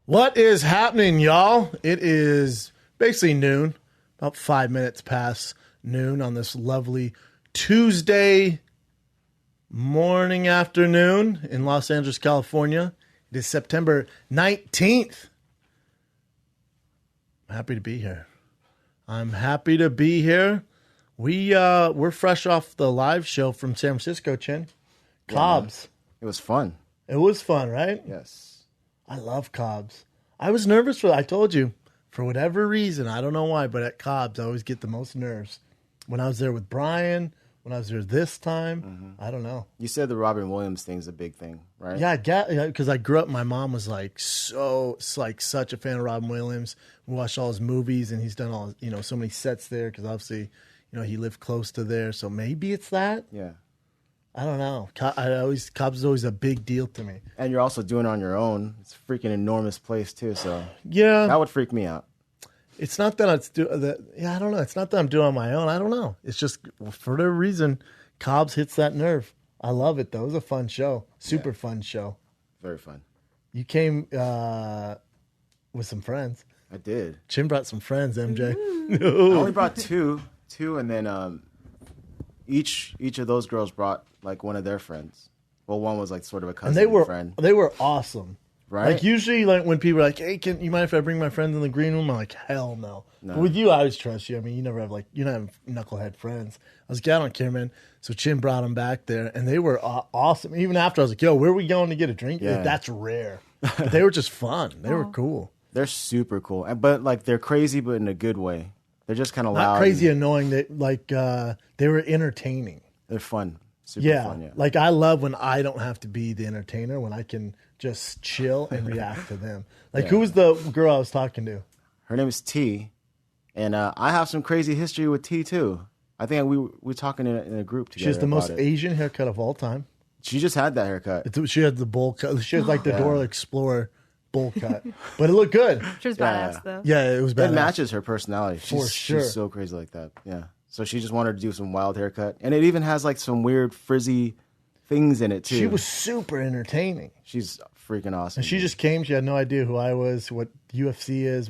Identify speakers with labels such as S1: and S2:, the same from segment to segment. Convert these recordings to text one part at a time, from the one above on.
S1: What is happening, y'all? It is basically noon, about 5 minutes past noon on this lovely Tuesday morning afternoon in Los Angeles, California. It is September 19th. I'm happy to be here. We're fresh off the live show from San Francisco, Chin. Cobb's.
S2: It was fun.
S1: It was fun, right?
S2: Yes.
S1: I love Cobb's. I was nervous I told you, for whatever reason, I don't know why, but at Cobb's, I always get the most nerves. When I was there with Brian, when I was there this time, I don't know.
S2: You said the Robin Williams thing's a big thing, right?
S1: Yeah, because I grew up, my mom was such a fan of Robin Williams. We watched all his movies, and he's done all, so many sets there, because obviously, he lived close to there. So maybe it's that.
S2: Yeah.
S1: I don't know. Cobb's is always a big deal to me.
S2: And you're also doing it on your own. It's a freaking enormous place too, so
S1: yeah,
S2: that would freak me out.
S1: It's not that I don't know. It's not that I'm doing it on my own. I don't know. It's just for whatever reason, Cobb's hits that nerve. I love it though. It was a fun show. Super fun show.
S2: Very fun.
S1: You came with some friends.
S2: I did.
S1: Jim brought some friends, MJ.
S2: I only brought two, and then each of those girls brought like one of their friends. Well, one was like sort of a cousin friend.
S1: They were awesome.
S2: Right?
S1: Like usually, like when people are like, "Hey, can you mind if I bring my friends in the green room?" I'm like, "Hell no." But with you, I always trust you. I mean, you never have knucklehead friends. I was like, "I don't care, man." So Chin brought them back there, and they were awesome. Even after I was like, "Yo, where are we going to get a drink?"
S2: Yeah.
S1: Like, that's rare. But they were just fun. They were cool.
S2: They're super cool, but like they're crazy, but in a good way. They're just kind of loud.
S1: Not crazy, annoying. They were entertaining.
S2: They're fun. Super fun, yeah.
S1: Like I love when I don't have to be the entertainer, when I can just chill and react to them. Like who was the girl I was talking to?
S2: Her name is T, and I have some crazy history with T too. I think we were talking in a group together.
S1: She has the most Asian haircut of all time.
S2: She just had that haircut.
S1: She had the bowl cut. She had like the Dora Explorer bowl cut, but it looked good.
S3: She was badass though.
S1: Yeah, it was badass.
S2: It matches her personality.
S1: For sure.
S2: She's so crazy like that. Yeah. So she just wanted to do some wild haircut. And it even has like some weird frizzy things in it too.
S1: She was super entertaining.
S2: She's freaking awesome.
S1: And she just came. She had no idea who I was, what UFC is,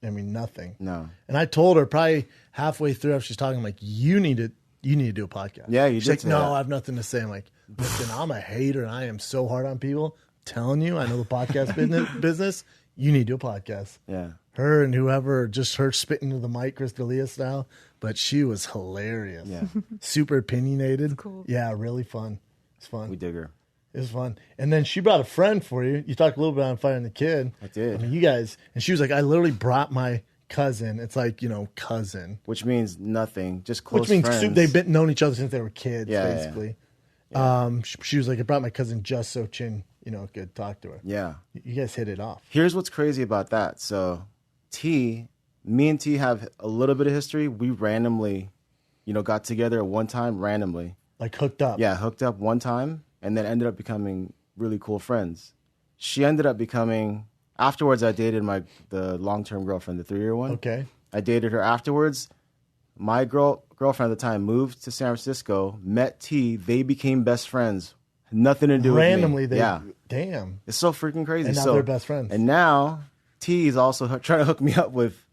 S1: nothing.
S2: No.
S1: And I told her probably halfway through after she's talking, I'm like, you need to do a podcast.
S2: Yeah,
S1: She's like, no, I have nothing to say. I'm like, listen, I'm a hater and I am so hard on people. I'm telling you, I know the podcast business. You need to do a podcast.
S2: Yeah.
S1: Her and whoever, just her spitting into the mic, Chris D'Elia style. But she was hilarious.
S2: Yeah.
S1: Super opinionated.
S3: That's cool.
S1: Yeah, really fun. It's fun.
S2: We dig her.
S1: It was fun. And then she brought a friend for you. You talked a little bit on Fighting the Kid.
S2: I did.
S1: I mean, you guys, and she was like, I literally brought my cousin. It's like, cousin.
S2: Which means nothing. Just close
S1: Which means
S2: friends.
S1: they've known each other since they were kids, basically.
S2: Yeah.
S1: She was like, I brought my cousin just so Chin, could talk to her.
S2: Yeah.
S1: You guys hit it off.
S2: Here's what's crazy about that. So me and T have a little bit of history. We randomly, got together at one time randomly.
S1: Like hooked up.
S2: Yeah, hooked up one time and then ended up becoming really cool friends. She ended up becoming, afterwards I dated the long-term girlfriend, the 3-year one.
S1: Okay.
S2: I dated her afterwards. My girlfriend at the time moved to San Francisco, met T, they became best friends. Nothing to do
S1: randomly,
S2: with me.
S1: Damn.
S2: It's so freaking crazy.
S1: And now they're best friends.
S2: And now T is also trying to hook me up with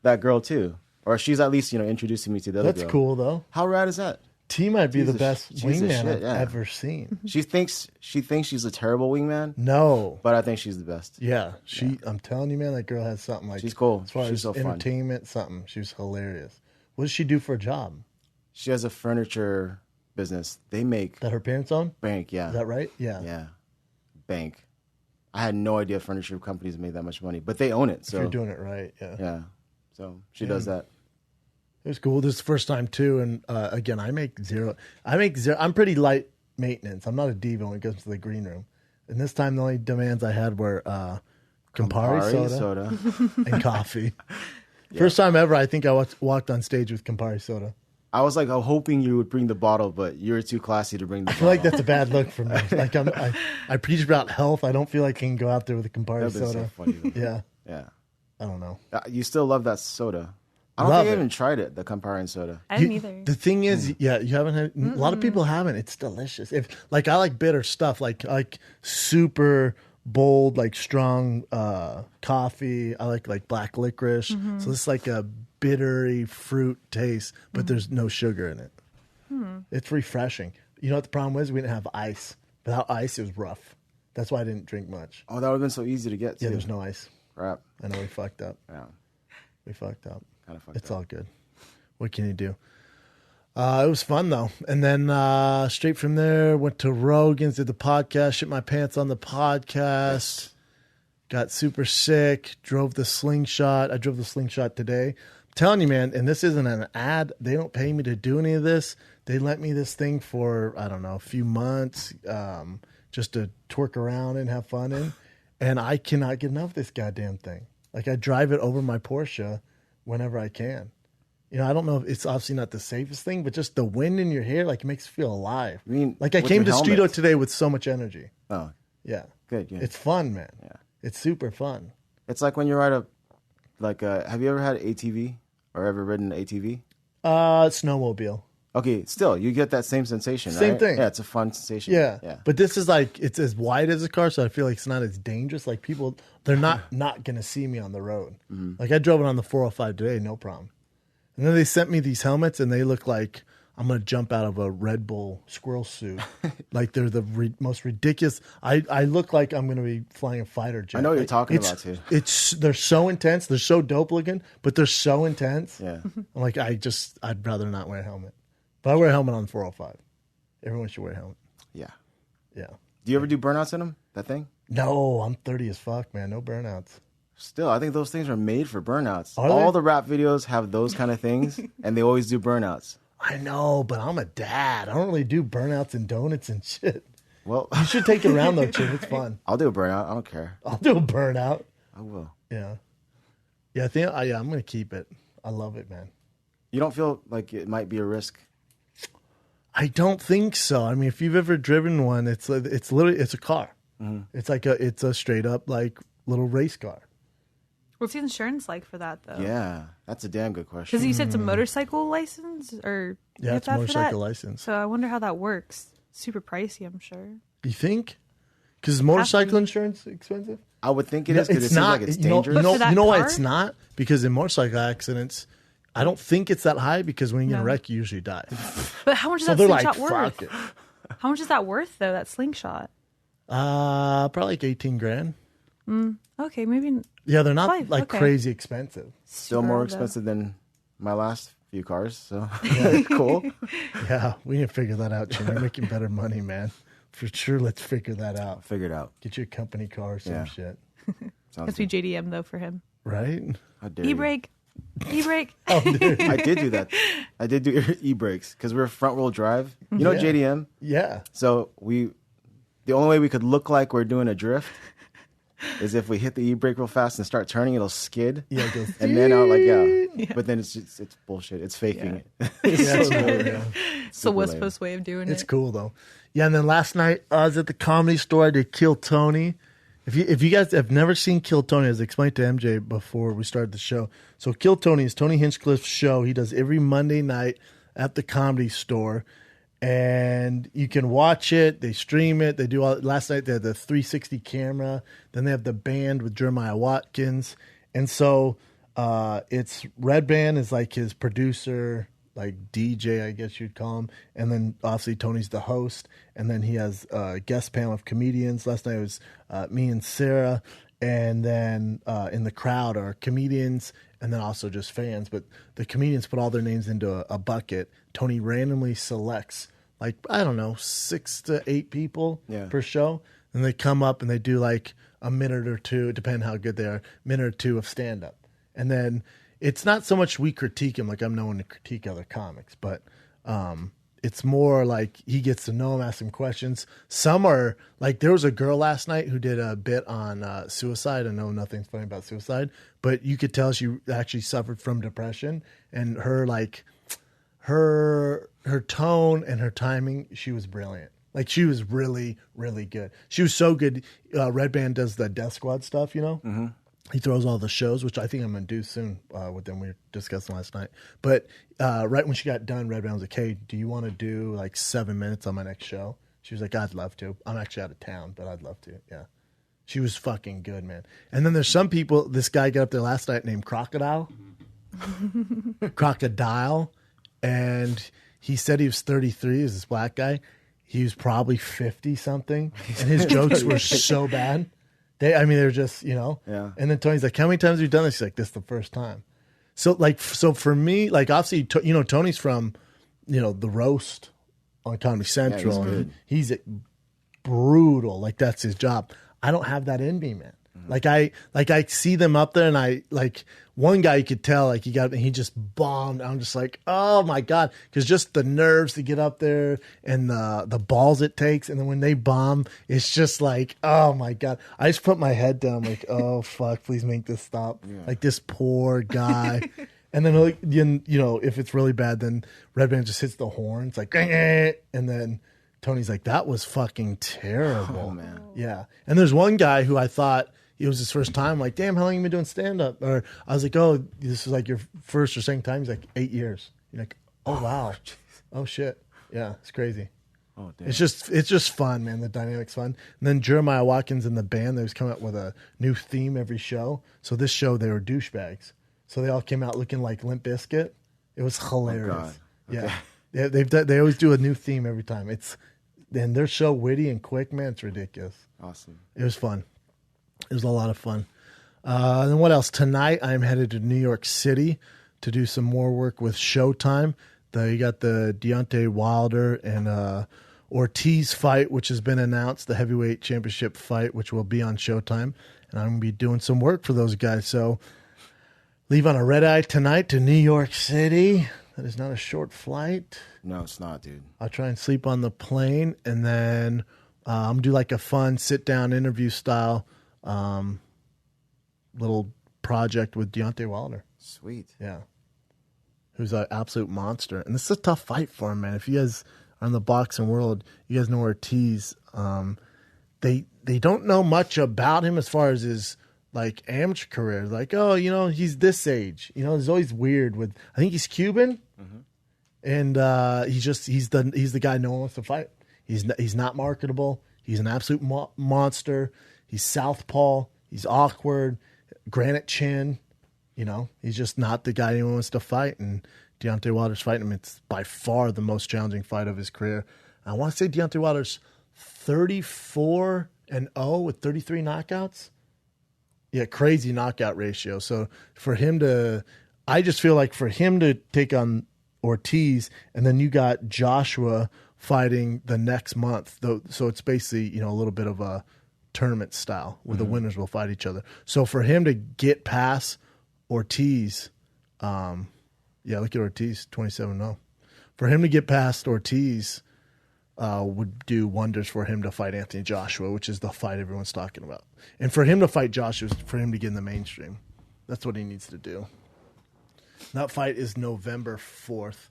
S2: that girl too. Or she's at least, introducing me to the other girl.
S1: That's cool though.
S2: How rad is that?
S1: T might be the best wingman I've
S2: yeah.
S1: ever seen.
S2: She thinks she's a terrible wingman.
S1: No.
S2: But I think she's the best.
S1: Yeah. I'm telling you, man, that girl has something like.
S2: She's cool.
S1: As far
S2: she's
S1: as
S2: so
S1: entertainment, something. She was hilarious. What does she do for a job?
S2: She has a furniture business. They make.
S1: That her parents own?
S2: Bank, yeah.
S1: Is that right? Yeah.
S2: Yeah. Bank. I had no idea furniture companies made that much money, but they own it. So
S1: if you're doing it right, yeah.
S2: Yeah. So she does that.
S1: It was cool. This is the first time too, and again, I make zero. I'm pretty light maintenance. I'm not a diva when it comes to the green room. And this time, the only demands I had were Campari soda and coffee. Yeah. First time ever, I think I walked on stage with Campari soda.
S2: I was like, I'm hoping you would bring the bottle, but you were too classy to bring the bottle.
S1: I feel like that's a bad look for me. Like I preach about health. I don't feel like I can go out there with a Campari soda.
S2: So funny, though.
S1: Yeah.
S2: Yeah.
S1: I don't know.
S2: You still love that soda. I don't think I even tried it, the Campari soda.
S3: I didn't either.
S1: The thing is, you haven't had. A lot of people haven't. It's delicious. I like bitter stuff, like super bold, like strong coffee. I like black licorice. So it's like a bittery fruit taste, but there's no sugar in it. It's refreshing. You know what the problem was? We didn't have ice. Without ice, it was rough. That's why I didn't drink much.
S2: Oh, that would have been so easy to get to.
S1: Yeah, there's no ice.
S2: Crap.
S1: I know we fucked up.
S2: Yeah.
S1: We fucked up.
S2: Kind of fucked
S1: It's
S2: up.
S1: all good. What can you do? It was fun, though. And then straight from there, went to Rogan's, did the podcast, shit my pants on the podcast, got super sick, drove the Slingshot. I drove the Slingshot today. I'm telling you, man, and this isn't an ad. They don't pay me to do any of this. They lent me this thing for, I don't know, a few months just to twerk around and have fun in. And I cannot get enough of this goddamn thing. Like, I drive it over my Porsche whenever I can. You know, I don't know if it's obviously not the safest thing, but just the wind in your hair, like, makes you feel alive.
S2: I mean,
S1: like, I
S2: with
S1: came
S2: your
S1: to Studio
S2: helmet.
S1: today with so much energy.
S2: Oh,
S1: Yeah.
S2: good.
S1: It's fun, man.
S2: Yeah.
S1: It's super fun.
S2: It's like when you ride have you ever had an ATV or ever ridden an ATV?
S1: Snowmobile.
S2: Okay, still, you get that same sensation,
S1: Same
S2: right?
S1: thing.
S2: Yeah, it's a fun sensation.
S1: Yeah. But this is like, it's as wide as a car, so I feel like it's not as dangerous. Like, people, they're not going to see me on the road. Like, I drove it on the 405 today, no problem. And then they sent me these helmets, and they look like I'm going to jump out of a Red Bull squirrel suit. Like, they're the most ridiculous. I look like I'm going to be flying a fighter jet.
S2: I know what you're
S1: Like,
S2: talking about, too.
S1: They're so intense. They're so dope looking, but they're so intense.
S2: Yeah.
S1: I'm like, I'd rather not wear a helmet. But I wear a helmet on 405. Everyone should wear a helmet.
S2: Yeah.
S1: Yeah.
S2: Do you ever do burnouts in them, that thing?
S1: No, I'm 30 as fuck, man. No burnouts.
S2: Still, I think those things are made for burnouts.
S1: Are
S2: All
S1: they?
S2: the rap videos have those kind of things, and they always do burnouts.
S1: I know, but I'm a dad. I don't really do burnouts and donuts and shit.
S2: Well,
S1: You should take it around, though, Chip. It's fun.
S2: I'll do a burnout. I don't care.
S1: I'll do a burnout.
S2: I will.
S1: Yeah. Yeah, I think I'm going to keep it. I love it, man.
S2: You don't feel like it might be a risk?
S1: I don't think so. I mean, if you've ever driven one, it's literally a car. It's like it's a straight up like little race car.
S3: What's the insurance like for that, though?
S2: Yeah, that's a damn good question.
S3: Because you said it's a motorcycle license, or
S1: Yeah, it's a motorcycle license.
S3: So I wonder how that works. Super pricey, I'm sure.
S1: You think? Because is motorcycle insurance expensive?
S2: I would think it is because it seems like it's dangerous.
S3: But for that
S1: You know why
S3: car?
S1: it's not? Because in motorcycle accidents, I don't think it's that high because when you get in a
S3: No.
S1: wreck, you usually die.
S3: But how much is
S1: So
S3: that
S1: they're like,
S3: slingshot worth?
S1: fuck it.
S3: How much is that worth, though, that slingshot?
S1: Probably like 18 grand.
S3: Okay, maybe.
S1: Yeah, they're not
S3: Five,
S1: like
S3: okay.
S1: crazy expensive.
S2: Still more
S3: Sure, though.
S2: expensive than my last few cars, so it's cool.
S1: Yeah, we need to figure that out, Jim. You're making better money, man. For sure, let's figure that out.
S2: Figure it out.
S1: Get you a company car or some
S2: Yeah.
S1: shit.
S2: Sounds
S3: Has to be JDM, though, for him.
S1: Right?
S2: How dare you.
S3: E-brake. E-brake.
S1: Oh, dude.
S2: I did do that. I did do e-brakes because we're front wheel drive. You know
S1: Yeah.
S2: JDM?
S1: Yeah.
S2: So the only way we could look like we're doing a drift is if we hit the e-brake real fast and start turning, it'll skid.
S1: Yeah, it goes.
S2: And then I was like, yeah. But then it's bullshit. It's faking it.
S1: Yeah, it's cool, yeah.
S3: It's the
S2: Super
S3: West
S2: lame.
S3: Coast way of doing
S1: It's
S3: it.
S1: cool though. Yeah, and then last night I was at the Comedy Store. I did Kill Tony. If you guys have never seen Kill Tony, as I explained to MJ before we started the show. So Kill Tony is Tony Hinchcliffe's show. He does every Monday night at the Comedy Store, and you can watch it. They stream it. They do all. Last night they had the 360 camera. Then they have the band with Jeremiah Watkins, and so it's Red Band is like his producer, like DJ, I guess you'd call him. And then obviously Tony's the host. And then he has a guest panel of comedians. Last night it was me and Sarah. And then in the crowd are comedians and then also just fans. But the comedians put all their names into a bucket. Tony randomly selects, like, I don't know, 6 to 8 people per show. And they come up and they do like a minute or two, depending how good they are, minute or two of stand-up. And then it's not so much we critique him, like I'm no one to critique other comics, but it's more like he gets to know him, ask him questions. Some are like, there was a girl last night who did a bit on suicide. I know nothing's funny about suicide, but you could tell she actually suffered from depression, and her tone and her timing, she was brilliant. Like, she was really, really good. She was so good. Red Band does the Death Squad stuff, you know? Mm-hmm. He throws all the shows, which I think I'm going to do soon with them. We were discussing last night. But right when she got done, Red Band was like, hey, do you want to do like 7 minutes on my next show? She was like, I'd love to. I'm actually out of town, but I'd love to. Yeah. She was fucking good, man. And then there's some people, this guy got up there last night named Crocodile. Crocodile. And he said he was 33, is this black guy. He was probably 50 something. And his jokes were so bad. They're just,
S2: Yeah.
S1: And then Tony's like, how many times have you done this? He's like, this is the first time. So for me, like obviously, Tony's from, the roast on Comedy Central.
S2: Yeah, he's good.
S1: He's brutal. Like that's his job. I don't have that in me, man. I see them up there, and I like one guy you could tell like he just bombed. I'm just like, oh my god, because just the nerves to get up there and the balls it takes, and then when they bomb, it's just like, oh my god. I just put my head down, like, oh fuck, please make this stop.
S2: Yeah.
S1: Like this poor guy. And then if it's really bad, then Redman just hits the horn. It's like, and then Tony's like, that was fucking terrible.
S2: Oh, man.
S1: Yeah. And there's one guy who I thought it was his first time. Like, damn, how long have you been doing stand-up? Or I was like, oh, this is like your first or second time. He's like, 8 years. You're like, oh, wow. Oh, shit. Yeah, it's crazy.
S2: Oh, damn.
S1: It's just fun, man. The dynamic's fun. And then Jeremiah Watkins and the band, they was coming up with a new theme every show. So this show, they were douchebags. So they all came out looking like Limp Bizkit. It was hilarious.
S2: Oh, God. Okay.
S1: Yeah. They always do a new theme every time. And they're so witty and quick, man. It's ridiculous.
S2: Awesome.
S1: It was fun. It was a lot of fun. And then what else? Tonight, I'm headed to New York City to do some more work with Showtime. You got the Deontay Wilder and Ortiz fight, which has been announced, the heavyweight championship fight, which will be on Showtime. And I'm going to be doing some work for those guys. So leave on a red eye tonight to New York City. That is not a short flight.
S2: No, it's not, dude.
S1: I'll try and sleep on the plane, and then I'm do like a fun sit-down interview style little project with Deontay Wilder.
S2: Sweet.
S1: Yeah. Who's an absolute monster. And this is a tough fight for him, man. If you guys are in the boxing world, you guys know Ortiz. They don't know much about him as far as his like amateur career. Like, oh, he's this age. It's always weird with, I think he's Cuban. Mm-hmm. And he's the guy no one wants to fight. He's not marketable. He's an absolute monster. He's southpaw. He's awkward. Granite chin. He's just not the guy anyone wants to fight. And Deontay Wilder's fighting him. It's by far the most challenging fight of his career. I want to say Deontay Wilder's 34-0 with 33 knockouts. Yeah, crazy knockout ratio. So I just feel like for him to take on Ortiz, and then you got Joshua fighting the next month. So it's basically, a little bit of a tournament style where the winners will fight each other. So for him to get past Ortiz, look at Ortiz, 27-0. For him to get past Ortiz would do wonders for him to fight Anthony Joshua, which is the fight everyone's talking about. And for him to fight Joshua is for him to get in the mainstream. That's what he needs to do. That fight is November 4th,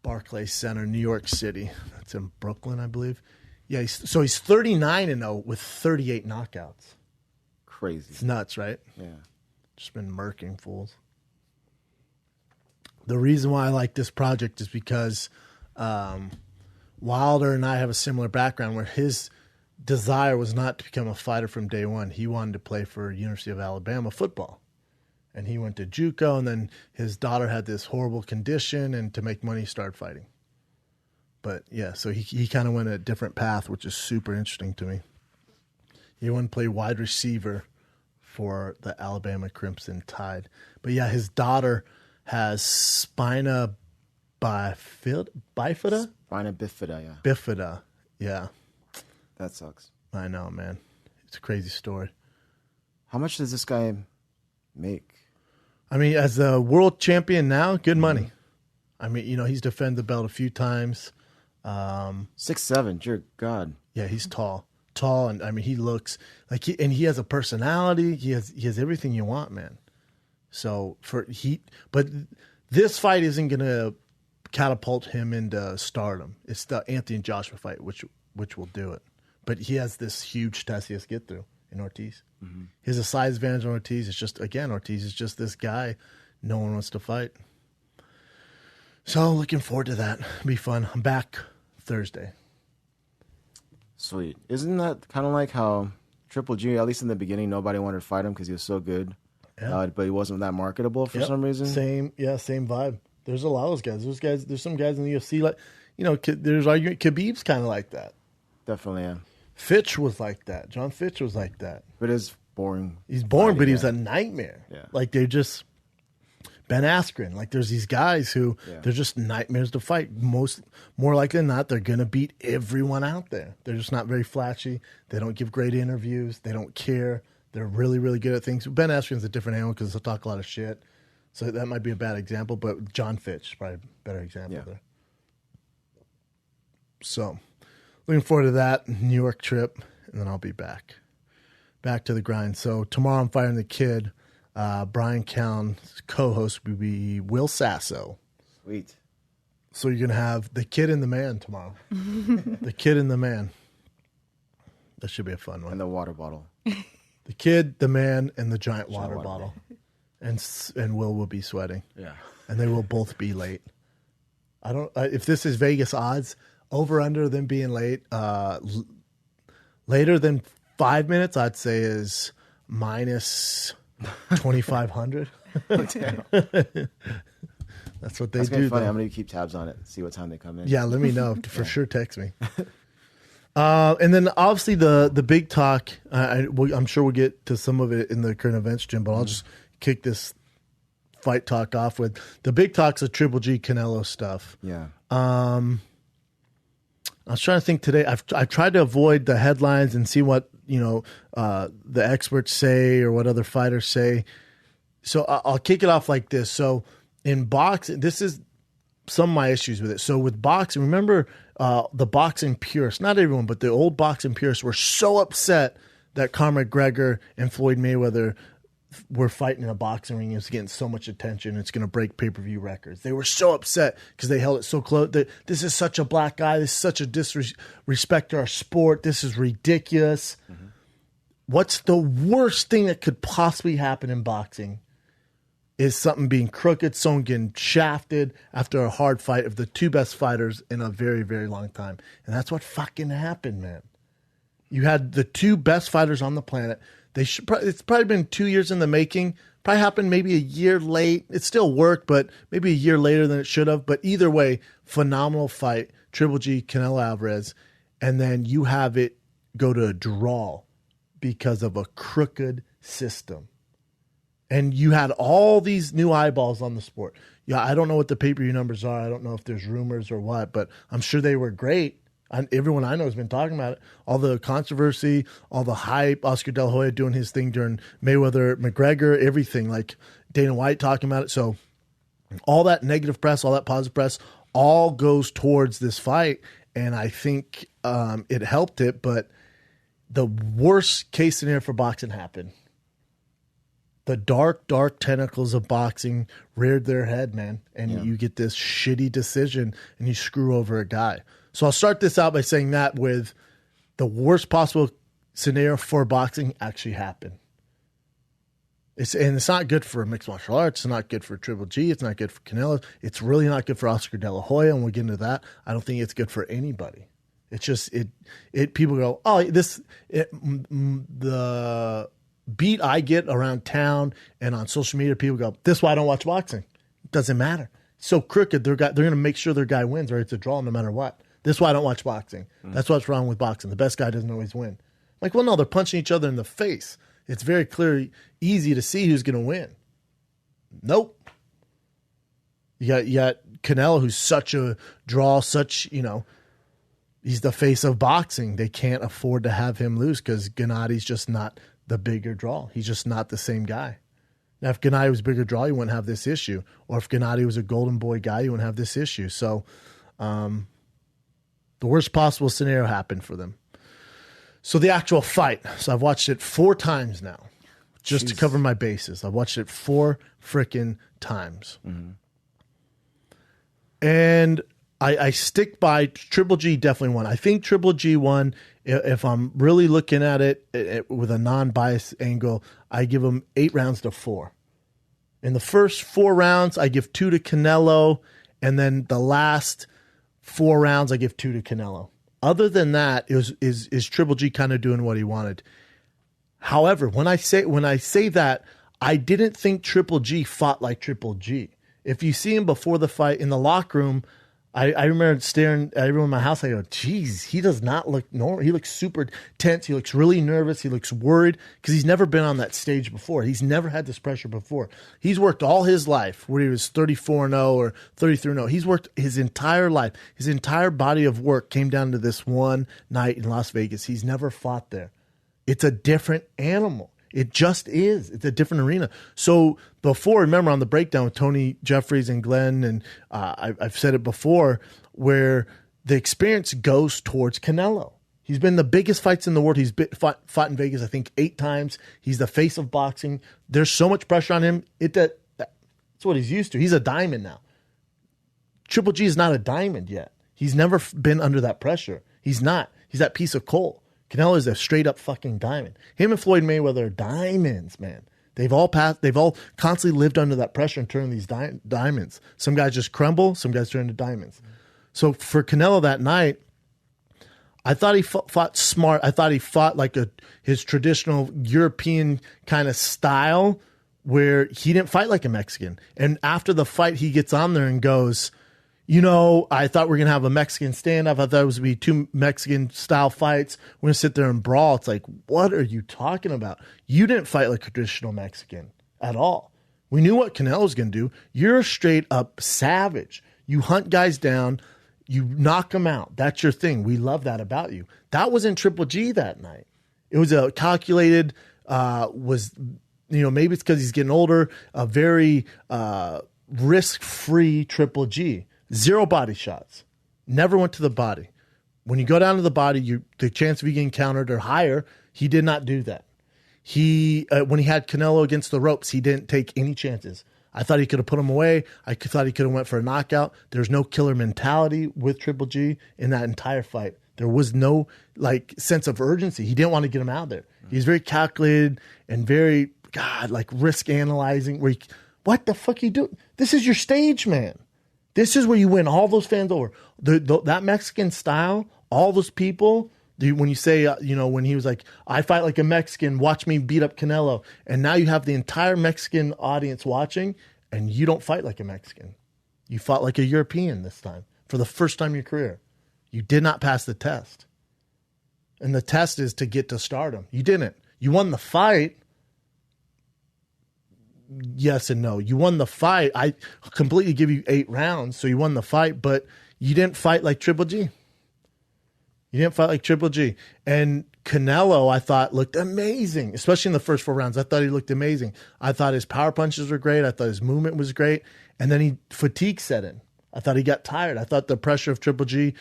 S1: Barclays Center, New York City. That's in Brooklyn, I believe. Yeah, he's 39-0 with 38 knockouts.
S2: Crazy.
S1: It's nuts, right?
S2: Yeah.
S1: Just been murking fools. The reason why I like this project is because Wilder and I have a similar background where his desire was not to become a fighter from day one. He wanted to play for University of Alabama football. And he went to JUCO, and then his daughter had this horrible condition, and to make money, he started fighting. But, yeah, so he kind of went a different path, which is super interesting to me. He went to play wide receiver for the Alabama Crimson Tide. But, yeah, his daughter has spina bifida?
S2: Spina bifida, yeah.
S1: Bifida, yeah.
S2: That sucks.
S1: I know, man. It's a crazy story.
S2: How much does this guy make?
S1: I mean, as a world champion now, good money. I mean, he's defended the belt a few times.
S2: 6'7", dear God.
S1: Yeah, he's tall, and I mean, he looks like he has a personality. He has everything you want, man. So but this fight isn't gonna catapult him into stardom. It's the Anthony and Joshua fight, which will do it. But he has this huge test he has to get through in Ortiz. Mm-hmm. He has a size advantage on Ortiz. It's just, again, Ortiz is just this guy no one wants to fight. So looking forward to that. It'll be fun. I'm back Thursday.
S2: Sweet. Isn't that kind of like how Triple G, at least in the beginning, nobody wanted to fight him because he was so good.
S1: Yeah.
S2: But he wasn't that marketable for some reason.
S1: Same vibe. There's a lot of those guys. There's some guys in the UFC like, there's argument. Khabib's kind of like that.
S2: Definitely, yeah.
S1: Fitch was like that. John Fitch was like that.
S2: But it's boring.
S1: He's boring, but he's a nightmare.
S2: Yeah.
S1: Like they're just Ben Askren. Like there's these guys who they're just nightmares to fight. More likely than not, they're gonna beat everyone out there. They're just not very flashy. They don't give great interviews. They don't care. They're really, really good at things. Ben Askren's a different animal because he'll talk a lot of shit. So that might be a bad example, but John Fitch probably a better example there. So looking forward to that New York trip, and then I'll be back to the grind. So tomorrow I'm fighting the kid. Brian Cown's co-host will be Will Sasso.
S2: Sweet.
S1: So you're going to have the kid and the man tomorrow. The kid and the man. That should be a fun one.
S2: And the water bottle.
S1: The kid, the man, and the giant water bottle. And Will be sweating.
S2: Yeah.
S1: And they will both be late. I don't. If this is Vegas odds, over under them being late, later than 5 minutes, I'd say is minus 2,500. That's what they do.
S2: Funny. I'm gonna keep tabs on it. See what time they come in.
S1: Yeah, let me know. For sure, text me. And then obviously the big talk. I'm sure we'll get to some of it in the current events, Jim. But I'll just kick this fight talk off with the big talks of Triple G Canelo stuff.
S2: Yeah.
S1: I was trying to think today. I've tried to avoid the headlines and see what the experts say or what other fighters say. So I'll kick it off like this. So in boxing, this is some of my issues with it. So with boxing, remember the boxing purists, not everyone, but the old boxing purists were so upset that Conor McGregor and Floyd Mayweather were fighting in a boxing ring. It's getting so much attention. It's going to break pay-per-view records. They were so upset because they held it so close. This is such a black guy. This is such a disrespect to our sport. This is ridiculous. Mm-hmm. What's the worst thing that could possibly happen in boxing is something being crooked, someone getting shafted after a hard fight of the two best fighters in a very, very long time. And that's what fucking happened, man. You had the two best fighters on the planet. It's probably been 2 years in the making. Probably happened maybe a year late. It still worked, but maybe a year later than it should have. But either way, phenomenal fight. Triple G, Canelo Alvarez. And then you have it go to a draw because of a crooked system. And you had all these new eyeballs on the sport. Yeah, I don't know what the pay-per-view numbers are. I don't know if there's rumors or what, but I'm sure they were great. Everyone I know has been talking about it. All the controversy, all the hype, Oscar De La Hoya doing his thing during Mayweather-McGregor, everything, like Dana White talking about it. So all that negative press, all that positive press, all goes towards this fight. And I think it helped it, but the worst case scenario for boxing happened. The dark, dark tentacles of boxing reared their head, man. And you get this shitty decision and you screw over a guy. So I'll start this out by saying that with the worst possible scenario for boxing actually happened. It's not good for mixed martial arts. It's not good for Triple G. It's not good for Canelo. It's really not good for Oscar De La Hoya, and we'll get into that. I don't think it's good for anybody. It's just people go, the beat I get around town and on social media, people go, this is why I don't watch boxing. It doesn't matter. It's so crooked. They're going to make sure their guy wins, or it's a draw no matter what. This is why I don't watch boxing. That's what's wrong with boxing. The best guy doesn't always win. Like, well, no, they're punching each other in the face. It's very clear, easy to see who's going to win. Nope. You got Canelo, who's such a draw, he's the face of boxing. They can't afford to have him lose because Gennady's just not the bigger draw. He's just not the same guy. Now, if Gennady was a bigger draw, you wouldn't have this issue. Or if Gennady was a golden boy guy, you wouldn't have this issue. So, the worst possible scenario happened for them. So the actual fight. So I've watched it 4 times now, just to cover my bases. I've watched it 4 freaking times. Mm-hmm. And I stick by Triple G definitely won. I think Triple G won. If I'm really looking at it with a non-biased angle, I give him 8 rounds to 4. In the first 4 rounds, I give 2 to Canelo. And then the last 4 rounds, I give 2 to Canelo. Other than that, is Triple G kind of doing what he wanted. However, when I say that, I didn't think Triple G fought like Triple G. If you see him before the fight in the locker room, I remember staring at everyone in my house. I go, geez, he does not look normal. He looks super tense. He looks really nervous. He looks worried because he's never been on that stage before. He's never had this pressure before. He's worked all his life where he was 34-0 or 33-0. He's worked his entire life. His entire body of work came down to this one night in Las Vegas. He's never fought there. It's a different animal. It just is. It's a different arena. So before, remember on the breakdown with Tony Jeffries and Glenn, and I've said it before, where the experience goes towards Canelo. He's been the biggest fights in the world. He's fought in Vegas, I think, 8 times. He's the face of boxing. There's so much pressure on him. That's what he's used to. He's a diamond now. Triple G is not a diamond yet. He's never been under that pressure. He's not. He's that piece of coal. Canelo is a straight up fucking diamond. Him and Floyd Mayweather are diamonds, man. They've all constantly lived under that pressure and turned these diamonds. Some guys just crumble, some guys turn into diamonds. So for Canelo that night, I thought he fought smart. I thought he fought like his traditional European kind of style where he didn't fight like a Mexican. And after the fight, he gets on there and goes, I thought we were going to have a Mexican standoff. I thought it was going to be 2 Mexican-style fights. We're going to sit there and brawl. It's like, what are you talking about? You didn't fight like a traditional Mexican at all. We knew what Canelo was going to do. You're a straight-up savage. You hunt guys down. You knock them out. That's your thing. We love that about you. That wasn't Triple G that night. It was a calculated, maybe it's because he's getting older, a very risk-free Triple G. 0 body shots. Never went to the body. When you go down to the body, the chance of you getting countered are higher. He did not do that. When he had Canelo against the ropes, he didn't take any chances. I thought he could have put him away. I thought he could have went for a knockout. There's no killer mentality with Triple G in that entire fight. There was no sense of urgency. He didn't want to get him out there. He's very calculated and very risk analyzing. What the fuck are you doing? This is your stage, man. This is where you win all those fans over. That Mexican style, all those people, when you say, when he was like, I fight like a Mexican, watch me beat up Canelo. And now you have the entire Mexican audience watching, and you don't fight like a Mexican. You fought like a European this time for the first time in your career. You did not pass the test. And the test is to get to stardom. You didn't. You won the fight. Yes and no. You won the fight. I completely give you 8 rounds, so you won the fight, but you didn't fight like Triple G. You didn't fight like Triple G. And Canelo, I thought, looked amazing, especially in the first 4 rounds. I thought he looked amazing. I thought his power punches were great. I thought his movement was great. And then fatigue set in. I thought he got tired. I thought the pressure of Triple G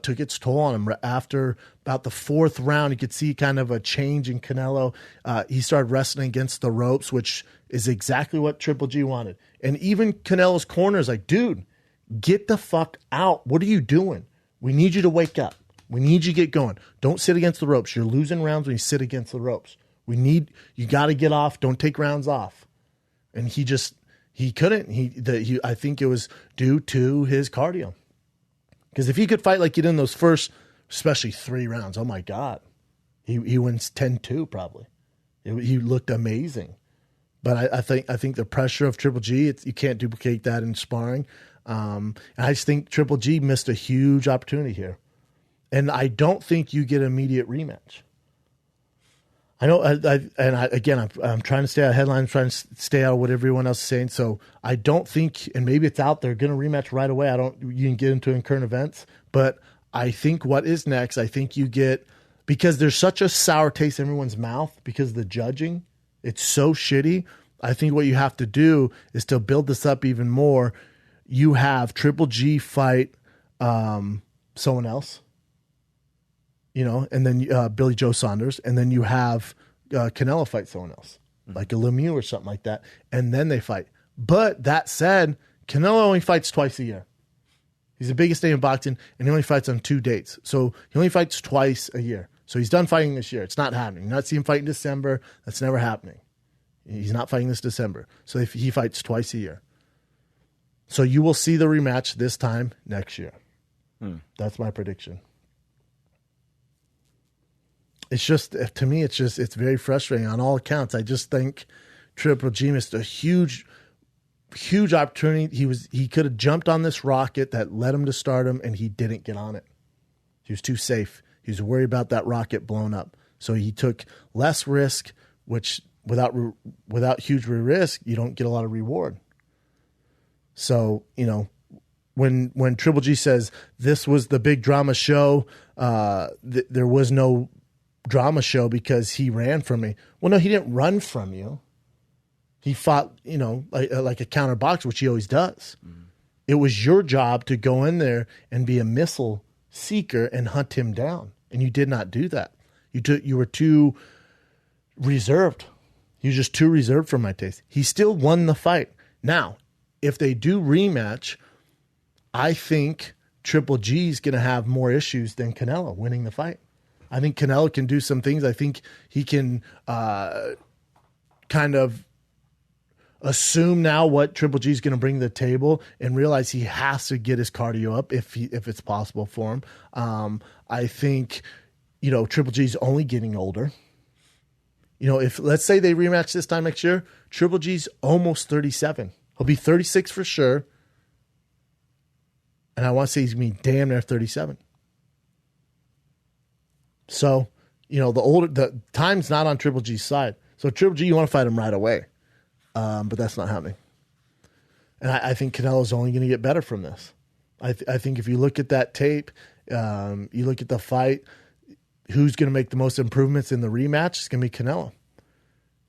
S1: took its toll on him. After about the 4th round, you could see kind of a change in Canelo. He started wrestling against the ropes, which is exactly what Triple G wanted. And even Canelo's corner is like, dude, get the fuck out. What are you doing? We need you to wake up. We need you to get going. Don't sit against the ropes. You're losing rounds when you sit against the ropes. You got to get off. Don't take rounds off. And he couldn't. I think it was due to his cardio. Because if he could fight like he did in those first, especially 3 rounds, oh my God, he wins 10-2 probably. He looked amazing. But I think the pressure of Triple G, you can't duplicate that in sparring. And I just think Triple G missed a huge opportunity here. And I don't think you get an immediate rematch. I know, I'm trying to stay out of headlines, trying to stay out of what everyone else is saying. So I don't think, and maybe it's out there, going to rematch right away. You can get into it in current events. But I think what is next, I think you get, because there's such a sour taste in everyone's mouth because of the judging. It's so shitty. I think what you have to do is to build this up even more. You have Triple G fight someone else. And then Billy Joe Saunders, and then you have Canelo fight someone else, like a Lemieux or something like that, and then they fight. But that said, Canelo only fights twice a year. He's the biggest name in boxing, and he only fights on 2 dates. So he only fights twice a year. So he's done fighting this year. It's not happening. You're not seeing him fight in December. That's never happening. He's not fighting this December. So he fights twice a year. So you will see the rematch this time next year. That's my prediction. It's just, to me, it's very frustrating on all accounts. I just think Triple G missed a huge opportunity. He could have jumped on this rocket that led him to stardom, and he didn't get on it. He was too safe. He was worried about that rocket blowing up. So he took less risk, which without huge risk, you don't get a lot of reward. So, when Triple G says this was the big drama show, there was no drama show because he ran from me. Well, no, he didn't run from you. He fought, like a counter boxer, which he always does. Mm. It was your job to go in there and be a missile seeker and hunt him down, and you did not do that. You were too reserved. You were just too reserved for my taste. He still won the fight. Now, if they do rematch, I think Triple G is going to have more issues than Canelo winning the fight. I think Canelo can do some things. I think he can kind of assume now what Triple G is going to bring to the table and realize he has to get his cardio up if it's possible for him. I think, Triple G is only getting older. If let's say they rematch this time next year, Triple G's almost 37. He'll be 36 for sure. And I want to say he's going to be damn near 37. So, the time's not on Triple G's side. So Triple G, you want to fight him right away. But that's not happening. And I think Canelo's only going to get better from this. I think if you look at that tape, you look at the fight, who's going to make the most improvements in the rematch? It's going to be Canelo.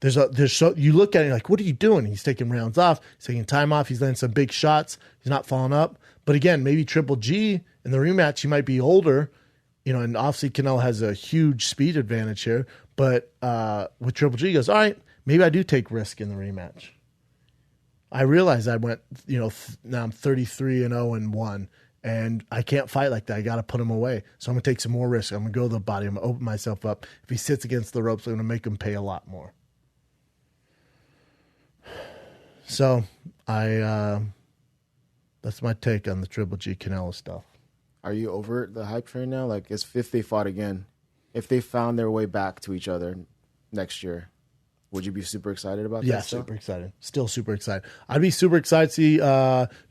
S1: You look at it, you're like, what are you doing? He's taking rounds off. He's taking time off. He's landing some big shots. He's not falling up. But again, maybe Triple G in the rematch, he might be older, and obviously Canelo has a huge speed advantage here. But with Triple G, he goes, all right, maybe I do take risk in the rematch. I realize I went, now I'm 33-0-1, and I can't fight like that. I got to put him away. So I'm going to take some more risk. I'm going to go to the body. I'm going to open myself up. If he sits against the ropes, I'm going to make him pay a lot more. So that's my take on the Triple G Canelo stuff.
S2: Are you over the hype train now? Like, if they fought again, if they found their way back to each other next year, would you be super excited about that?
S1: Yeah, super excited. Still super excited. I'd be super excited to see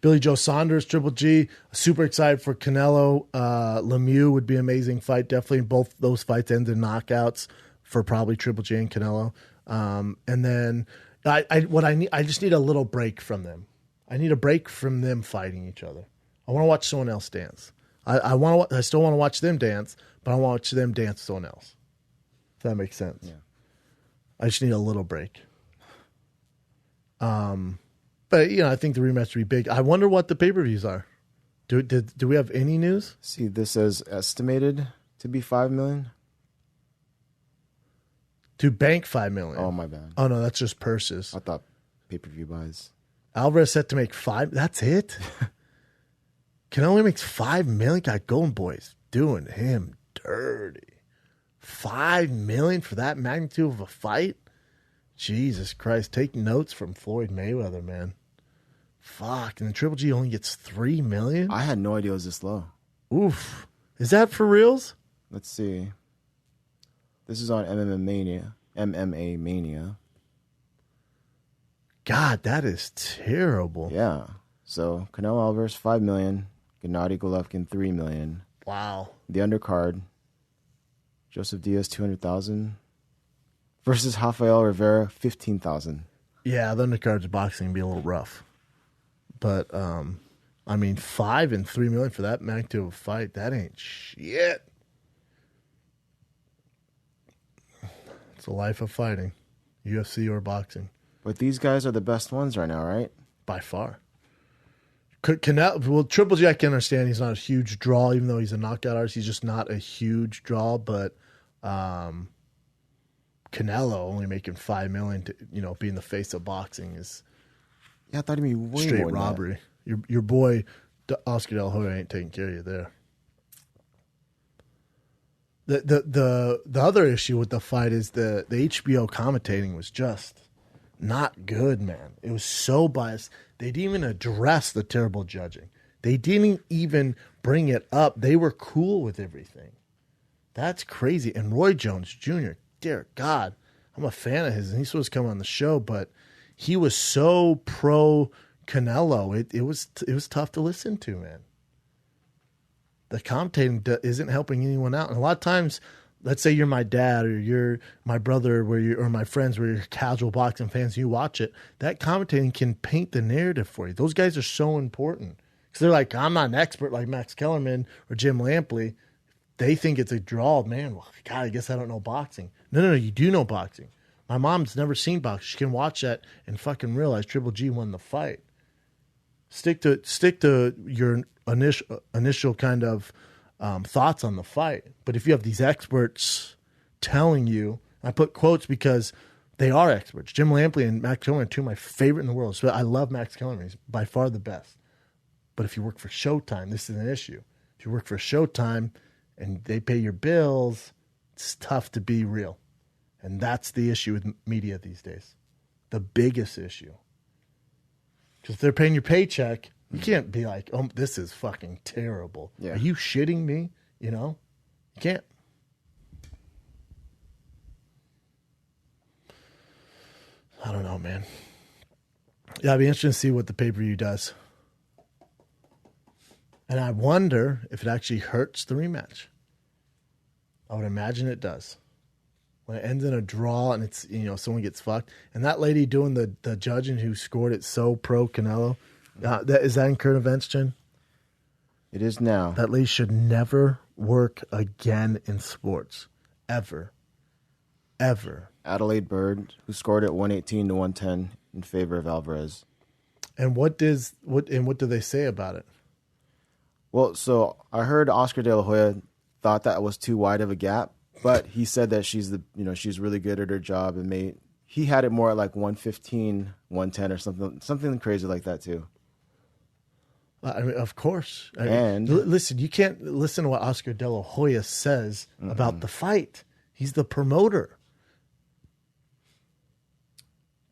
S1: Billy Joe Saunders, Triple G. Super excited for Canelo. Lemieux would be an amazing fight. Definitely both those fights end in knockouts for probably Triple G and Canelo. And then I just need a little break from them. I need a break from them fighting each other. I want to watch someone else dance. I still want to watch them dance, but I want to watch them dance with someone else. If that makes sense. Yeah. I just need a little break. But I think the rematch would be big. I wonder what the pay-per-views are. Do we have any news?
S2: See, this says estimated to be $5 million.
S1: To bank $5 million.
S2: Oh, my bad.
S1: Oh no, that's just purses.
S2: I thought pay-per-view buys.
S1: Alvarez set to make $5 million. That's it. Canelo makes $5 million. Got Golden Boys doing him dirty. $5 million for that magnitude of a fight? Jesus Christ. Take notes from Floyd Mayweather, man. Fuck. And the Triple G only gets $3 million?
S2: I had no idea it was this low.
S1: Oof. Is that for reals?
S2: Let's see. This is on MMA Mania.
S1: God, that is terrible.
S2: Yeah. So, Canelo Alvarez, $5 million. Gennady Golovkin, $3 million.
S1: Wow.
S2: The undercard, Joseph Diaz, $200,000 versus Rafael Rivera, $15,000.
S1: Yeah, the undercard's boxing can be a little rough. But, $5 and $3 million for that magnitude of a fight, that ain't shit. It's the life of fighting, UFC or boxing.
S2: But these guys are the best ones right now, right?
S1: By far. Canelo, Triple G, I can understand he's not a huge draw, even though he's a knockout artist. He's just not a huge draw. But Canelo only making $5 million to being the face of boxing is
S2: I thought he'd be way
S1: straight
S2: more than
S1: robbery. Your boy Oscar De La Hoya ain't taking care of you there. The other issue with the fight is the HBO commentating was just not good, man. It was so biased. They didn't even address the terrible judging. They didn't even bring it up. They were cool with everything. That's crazy. And Roy Jones Jr., dear God, I'm a fan of his, and he's supposed to come on the show, but he was so pro Canelo. It was tough to listen to, man. The commentating isn't helping anyone out. And a lot of times, let's say you're my dad or you're my brother or my friends where you're casual boxing fans, you watch it, that commentating can paint the narrative for you. Those guys are so important. Because they're like, I'm not an expert like Max Kellerman or Jim Lampley. They think it's a draw. Man, well, God, I guess I don't know boxing. No, you do know boxing. My mom's never seen boxing. She can watch that and fucking realize Triple G won the fight. Stick to your initial kind of thoughts on the fight. But if you have these experts telling you, I put quotes because they are experts. Jim Lampley and Max Kellerman are two of my favorite in the world. So I love Max Kellerman. He's by far the best. But if you work for Showtime, this is an issue. If you work for Showtime and they pay your bills, it's tough to be real. And that's the issue with media these days. The biggest issue. Because if they're paying your paycheck, you can't be like, oh, this is fucking terrible.
S2: Yeah.
S1: Are you shitting me? You know? You can't. I don't know, man. Yeah, it'd be interesting to see what the pay-per-view does. And I wonder if it actually hurts the rematch. I would imagine it does. When it ends in a draw and it's, someone gets fucked. And that lady doing the judging who scored it so pro Canelo, is that in current events, Jen?
S2: It is now.
S1: That lady should never work again in sports. Ever. Ever.
S2: Adelaide Bird, who scored it 118 to 110 in favor of Alvarez.
S1: And what do they say about it?
S2: Well, so I heard Oscar De La Hoya thought that was too wide of a gap, but he said that she's really good at her job, and he had it more at like 115, 110 or something crazy like that too.
S1: I mean, of course.
S2: Listen,
S1: you can't listen to what Oscar De La Hoya says about the fight. He's the promoter.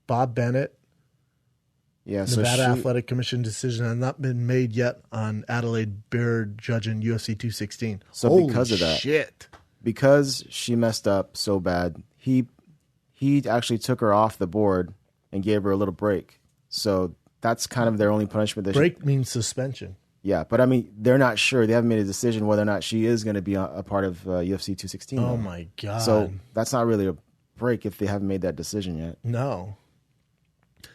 S1: Bob Bennett.
S2: Yeah,
S1: Nevada Athletic Commission decision has not been made yet on Adelaide Bird judging UFC 216.
S2: So
S1: Holy
S2: because of that,
S1: shit.
S2: Because she messed up so bad, he actually took her off the board and gave her a little break. So that's kind of their only punishment.
S1: Break means suspension.
S2: Yeah, but I mean, they're not sure. They haven't made a decision whether or not she is going to be a part of UFC 216.
S1: Oh, my God.
S2: So that's not really a break if they haven't made that decision yet.
S1: No.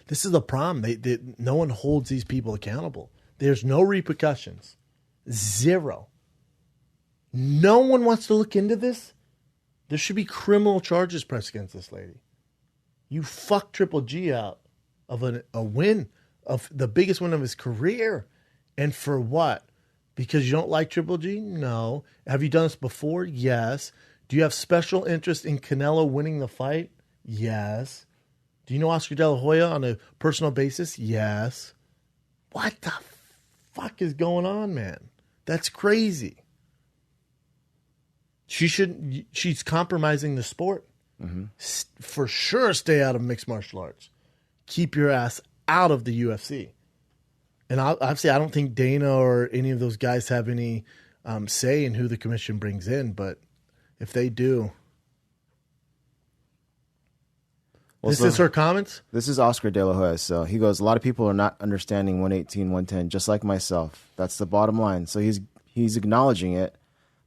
S1: This is the problem. No one holds these people accountable. There's no repercussions. Zero. No one wants to look into this. There should be criminal charges pressed against this lady. You fucked Triple G out of a win, of the biggest win of his career. And for what? Because you don't like Triple G? No. Have you done this before? Yes. Do you have special interest in Canelo winning the fight? Yes. Do you know Oscar De La Hoya on a personal basis? Yes. What the fuck is going on, man? That's crazy. She's compromising the sport. Mm-hmm. For sure, stay out of mixed martial arts. Keep your ass out of the UFC. And obviously, I don't think Dana or any of those guys have any say in who the commission brings in. But if they do... This is her comments?
S2: This is Oscar De La Hoya. So he goes, a lot of people are not understanding 118, 110, just like myself. That's the bottom line. So he's acknowledging it.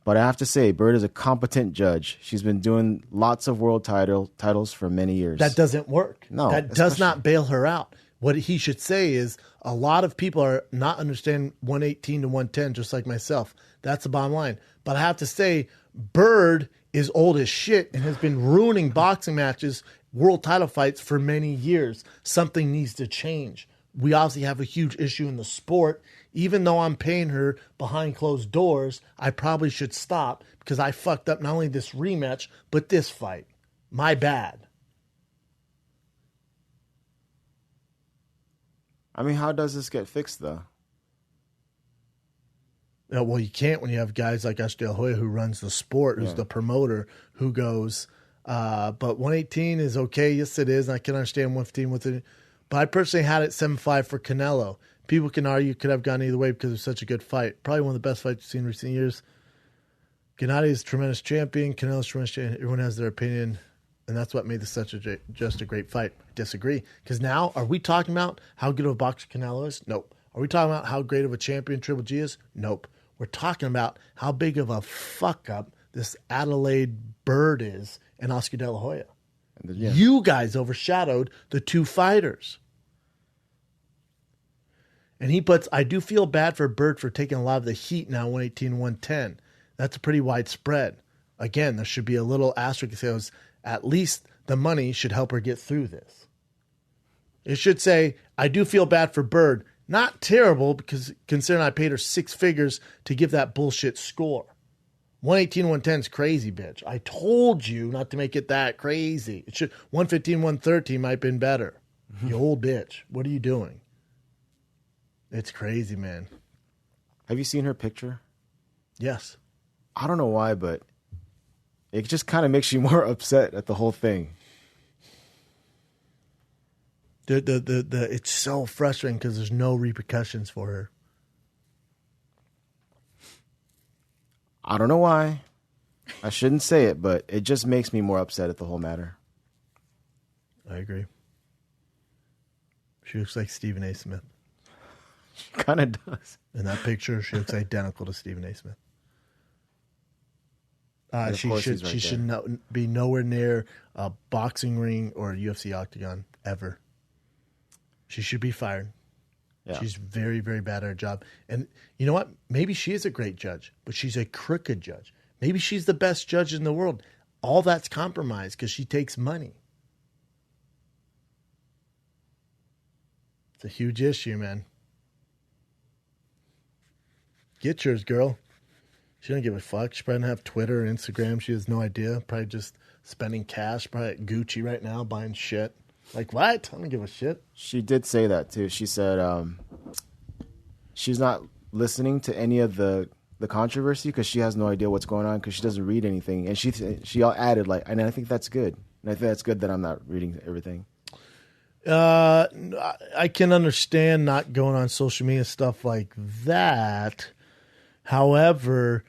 S2: But I have to say, Bird is a competent judge. She's been doing lots of world titles for many years.
S1: That doesn't work.
S2: No.
S1: That does not bail her out. What he should say is, a lot of people are not understanding 118 to 110, just like myself. That's the bottom line. But I have to say, Bird is old as shit and has been ruining boxing matches, world title fights for many years. Something needs to change. We obviously have a huge issue in the sport. Even though I'm paying her behind closed doors, I probably should stop because I fucked up not only this rematch, but this fight. My bad.
S2: I mean, how does this get fixed, though?
S1: Well, you can't when you have guys like Oscar De La Hoya who runs the sport, who's the promoter, who goes, but 118 is okay. Yes, it is. And I can understand 115 with it. But I personally had it 7-5 for Canelo. People can argue it could have gone either way because it was such a good fight. Probably one of the best fights we've seen in recent years. Gennady is a tremendous champion. Canelo's tremendous champion. Everyone has their opinion, and that's what made this just a great fight. I disagree. Because now, are we talking about how good of a boxer Canelo is? Nope. Are we talking about how great of a champion Triple G is? Nope. We're talking about how big of a fuck-up this Adelaide Bird is and Oscar De La Hoya. Yeah. You guys overshadowed the two fighters. And he puts, I do feel bad for Bird for taking a lot of the heat now, 118, 110. That's pretty widespread. Again, there should be a little asterisk that says, at least the money should help her get through this. It should say, I do feel bad for Bird. Not terrible, because considering I paid her 6 figures to give that bullshit score. 118, 110 is crazy, bitch. I told you not to make it that crazy. It should 115, 113 might have been better. You old bitch. What are you doing? It's crazy, man.
S2: Have you seen her picture?
S1: Yes.
S2: I don't know why, but it just kind of makes you more upset at the whole thing.
S1: It's so frustrating because there's no repercussions for her.
S2: I don't know why. I shouldn't say it, but it just makes me more upset at the whole matter.
S1: I agree. She looks like Stephen A. Smith.
S2: She kind of does.
S1: In that picture, she looks identical to Stephen A. Smith. She should be nowhere near a boxing ring or a UFC octagon ever. She should be fired. Yeah. She's very, very bad at her job. And you know what? Maybe she is a great judge, but she's a crooked judge. Maybe she's the best judge in the world. All that's compromised because she takes money. It's a huge issue, man. Get yours, girl. She don't give a fuck. She probably doesn't have Twitter or Instagram. She has no idea. Probably just spending cash. Probably at Gucci right now, buying shit. Like, what? I don't give a shit.
S2: She did say that, too. She said she's not listening to any of the controversy because she has no idea what's going on because she doesn't read anything. And she added, like, and I think that's good. And I think that's good that I'm not reading everything.
S1: I can understand not going on social media stuff like that. However,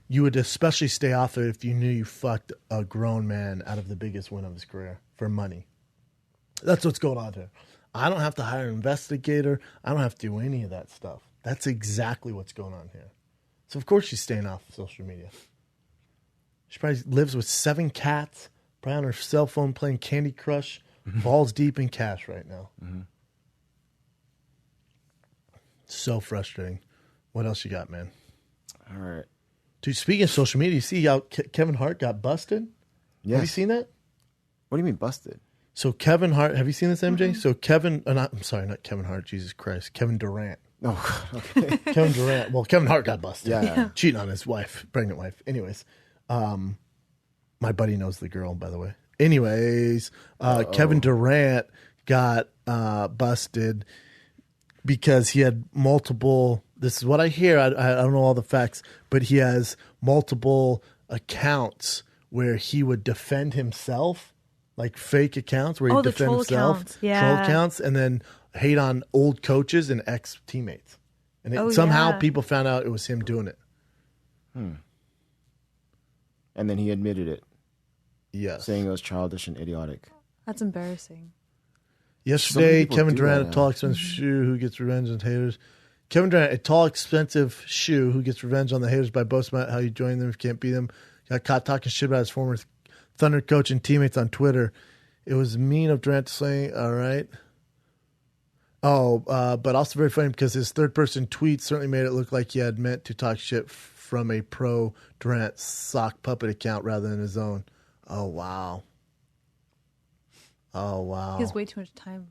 S1: you would especially stay off it if you knew you fucked a grown man out of the biggest win of his career for money. That's what's going on here. I don't have to hire an investigator. I don't have to do any of that stuff. That's exactly what's going on here. So, of course, she's staying off social media. She probably lives with 7 cats, probably on her cell phone playing Candy Crush, balls deep in cash right now. Mm-hmm. So frustrating. What else you got, man?
S2: All right.
S1: Dude, speaking of social media, you see how Kevin Hart got busted?
S2: Yes.
S1: Have you seen that?
S2: What do you mean busted?
S1: So Kevin Hart, have you seen this, MJ? Mm-hmm. So I'm sorry, not Kevin Hart, Jesus Christ. Kevin Durant.
S2: Oh, okay.
S1: Kevin Durant. Well, Kevin Hart got busted.
S2: Yeah.
S1: Cheating on his wife, pregnant wife. Anyways, my buddy knows the girl, by the way. Anyways, Kevin Durant got busted because he had multiple, this is what I hear, I don't know all the facts, but he has multiple accounts where he would defend himself, like fake accounts where he'd defend himself.
S3: Accounts. Yeah.
S1: Troll accounts, and then hate on old coaches and ex-teammates. And somehow people found out it was him doing it.
S2: And then he admitted it.
S1: Yes.
S2: Saying it was childish and idiotic.
S3: That's embarrassing.
S1: Yesterday, Kevin Durant, a tall, expensive shoe who gets revenge on haters. Kevin Durant, a tall, expensive shoe who gets revenge on the haters by boasting about how you join them if you can't beat them. Got caught talking shit about his former Thunder coach and teammates on Twitter. It was mean of Durant to say, all right. But also very funny because his third-person tweet certainly made it look like he had meant to talk shit from a pro Durant sock puppet account rather than his own. Oh, wow.
S3: He has way too much time.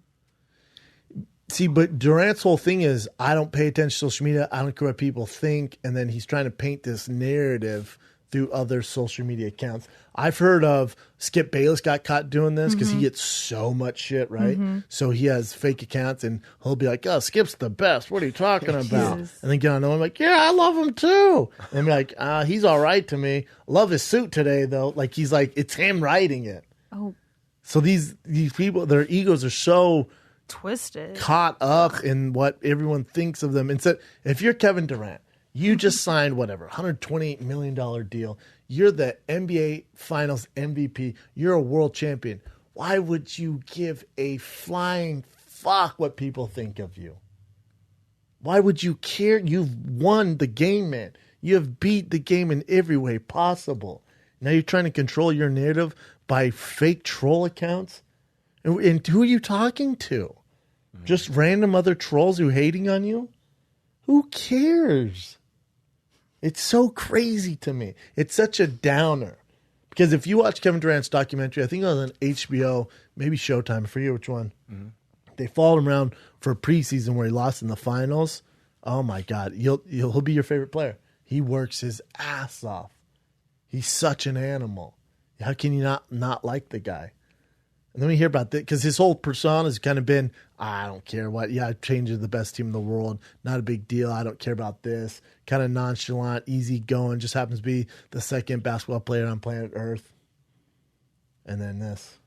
S1: See, but Durant's whole thing is, I don't pay attention to social media. I don't care what people think. And then he's trying to paint this narrative through other social media accounts. I've heard of Skip Bayless got caught doing this because he gets so much shit, right? Mm-hmm. So he has fake accounts and he'll be like, oh, Skip's the best. What are you talking about? And then get on the one like, yeah, I love him too. And be like, he's all right to me. Love his suit today, though. Like, he's like, it's him writing it.
S3: Oh.
S1: So these people, their egos are so
S3: twisted,
S1: caught up in what everyone thinks of them. Instead, if you're Kevin Durant, You just signed whatever, $128 million deal. You're the NBA Finals MVP. You're a world champion. Why would you give a flying fuck what people think of you? Why would you care? You've won the game, man. You have beat the game in every way possible. Now you're trying to control your narrative by fake troll accounts? And who are you talking to? Just random other trolls who are hating on you? Who cares? It's so crazy to me. It's such a downer. Because if you watch Kevin Durant's documentary, I think it was on HBO, maybe Showtime, I forget which one. Mm-hmm. They followed him around for a preseason where he lost in the finals. Oh my God, he'll be your favorite player. He works his ass off. He's such an animal. How can you not like the guy? And then we hear about that because his whole persona has kind of been, I don't care what. Yeah, I've changed to the best team in the world. Not a big deal. I don't care about this. Kind of nonchalant, easygoing. Just happens to be the second basketball player on planet Earth. And then this.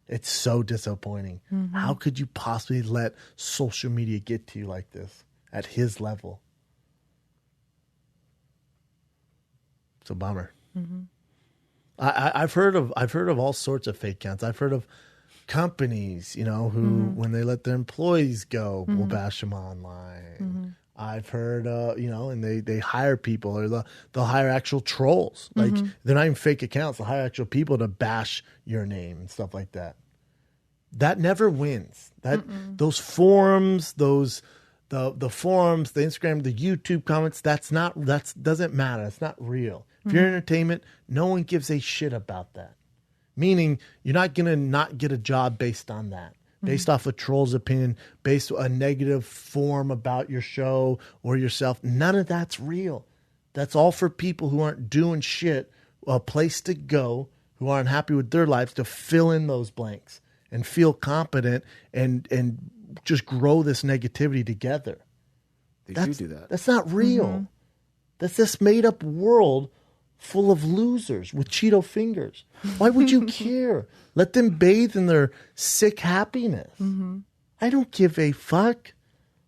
S1: It's so disappointing. Mm-hmm. How could you possibly let social media get to you like this at his level? It's a bummer. Mm-hmm. I've heard of all sorts of fake accounts. I've heard of companies, who when they let their employees go, will bash them online. Mm-hmm. I've heard, and they hire people, or they'll hire actual trolls. Like they're not even fake accounts. They'll hire actual people to bash your name and stuff like that. That never wins. Those forums, the forums, the Instagram, the YouTube comments. That doesn't matter. It's not real. If you're entertainment, no one gives a shit about that. Meaning you're not going to not get a job based on that, based off a troll's opinion, based on a negative form about your show or yourself. None of that's real. That's all for people who aren't doing shit, a place to go, who aren't happy with their lives, to fill in those blanks and feel competent and just grow this negativity together.
S2: They do that.
S1: That's not real. Mm-hmm. That's this made up world full of losers with Cheeto fingers. Why would you care? Let them bathe in their sick happiness. Mm-hmm. I don't give a fuck.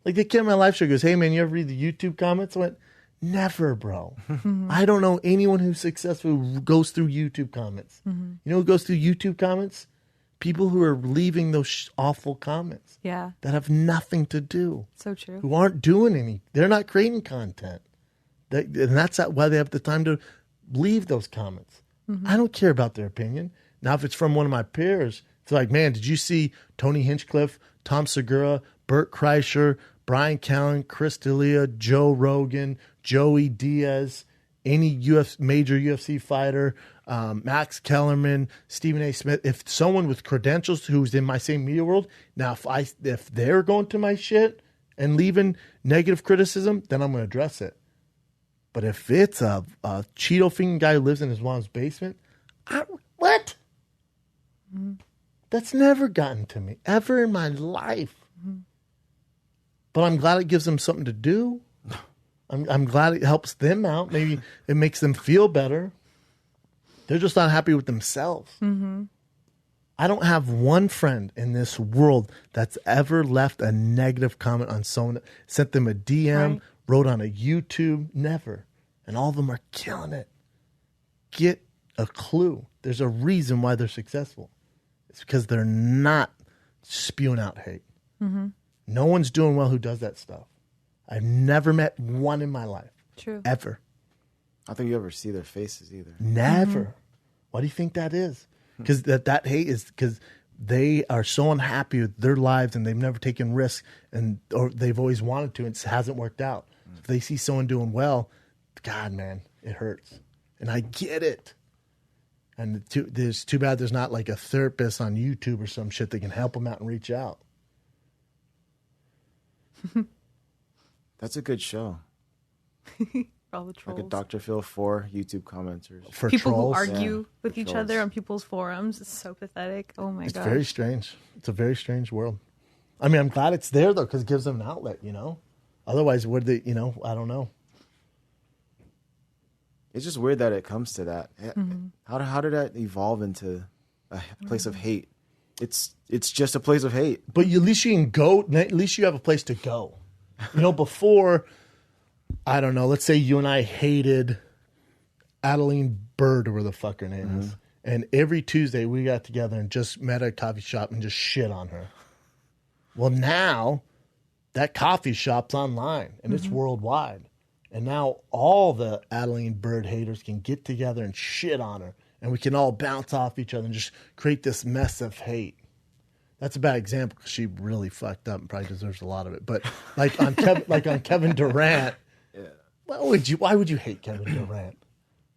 S1: Like the kid on my live show goes, hey man, you ever read the YouTube comments? I went, never, bro. Mm-hmm. I don't know anyone who's successful who goes through YouTube comments. Mm-hmm. You know who goes through YouTube comments? People who are leaving those awful comments.
S3: Yeah.
S1: That have nothing to do.
S3: So true.
S1: Who aren't doing any. They're not creating content. And that's why they have the time to leave those comments. Mm-hmm. I don't care about their opinion. Now, if it's from one of my peers, it's like, man, did you see Tony Hinchcliffe, Tom Segura, Bert Kreischer, Brian Callen, Chris D'Elia, Joe Rogan, Joey Diaz, any major UFC fighter, Max Kellerman, Stephen A. Smith? If someone with credentials who's in my same media world, now if they're going to my shit and leaving negative criticism, then I'm going to address it. But if it's a Cheeto finger guy who lives in his mom's basement, what? Mm-hmm. That's never gotten to me, ever in my life. Mm-hmm. But I'm glad it gives them something to do. I'm glad it helps them out. Maybe it makes them feel better. They're just not happy with themselves. Mm-hmm. I don't have one friend in this world that's ever left a negative comment on someone, sent them a DM, right. Wrote on a YouTube, never. And all of them are killing it. Get a clue. There's a reason why they're successful. It's because they're not spewing out hate. Mm-hmm. No one's doing well who does that stuff. I've never met one in my life. True. Ever.
S2: I don't think you ever see their faces either.
S1: Never. Mm-hmm. Why do you think that is? Because that hate is because they are so unhappy with their lives and they've never taken risks or they've always wanted to and it hasn't worked out. If they see someone doing well, God, man, it hurts. And I get it. And there's too bad there's not like a therapist on YouTube or some shit that can help them out and reach out.
S2: That's a good show.
S3: All the trolls.
S2: Like a Dr. Phil for YouTube commenters.
S1: For
S3: people
S1: trolls?
S3: Who argue with each other on people's forums. It's so pathetic. Oh my god.
S1: It's very strange. It's a very strange world. I mean, I'm glad it's there though because it gives them an outlet, Otherwise, would they, I don't know.
S2: It's just weird that it comes to that. Mm-hmm. How did that evolve into a place of hate? It's just a place of hate.
S1: But at least you can go. At least you have a place to go. Before I don't know. Let's say you and I hated Adeline Bird, or whatever the fuck her name is. And every Tuesday we got together and just met at a coffee shop and just shit on her. Well, now that coffee shop's online and it's worldwide. And now all the Adeline Bird haters can get together and shit on her. And we can all bounce off each other and just create this mess of hate. That's a bad example because she really fucked up and probably deserves a lot of it. But like on Kevin Durant, why would you hate Kevin Durant?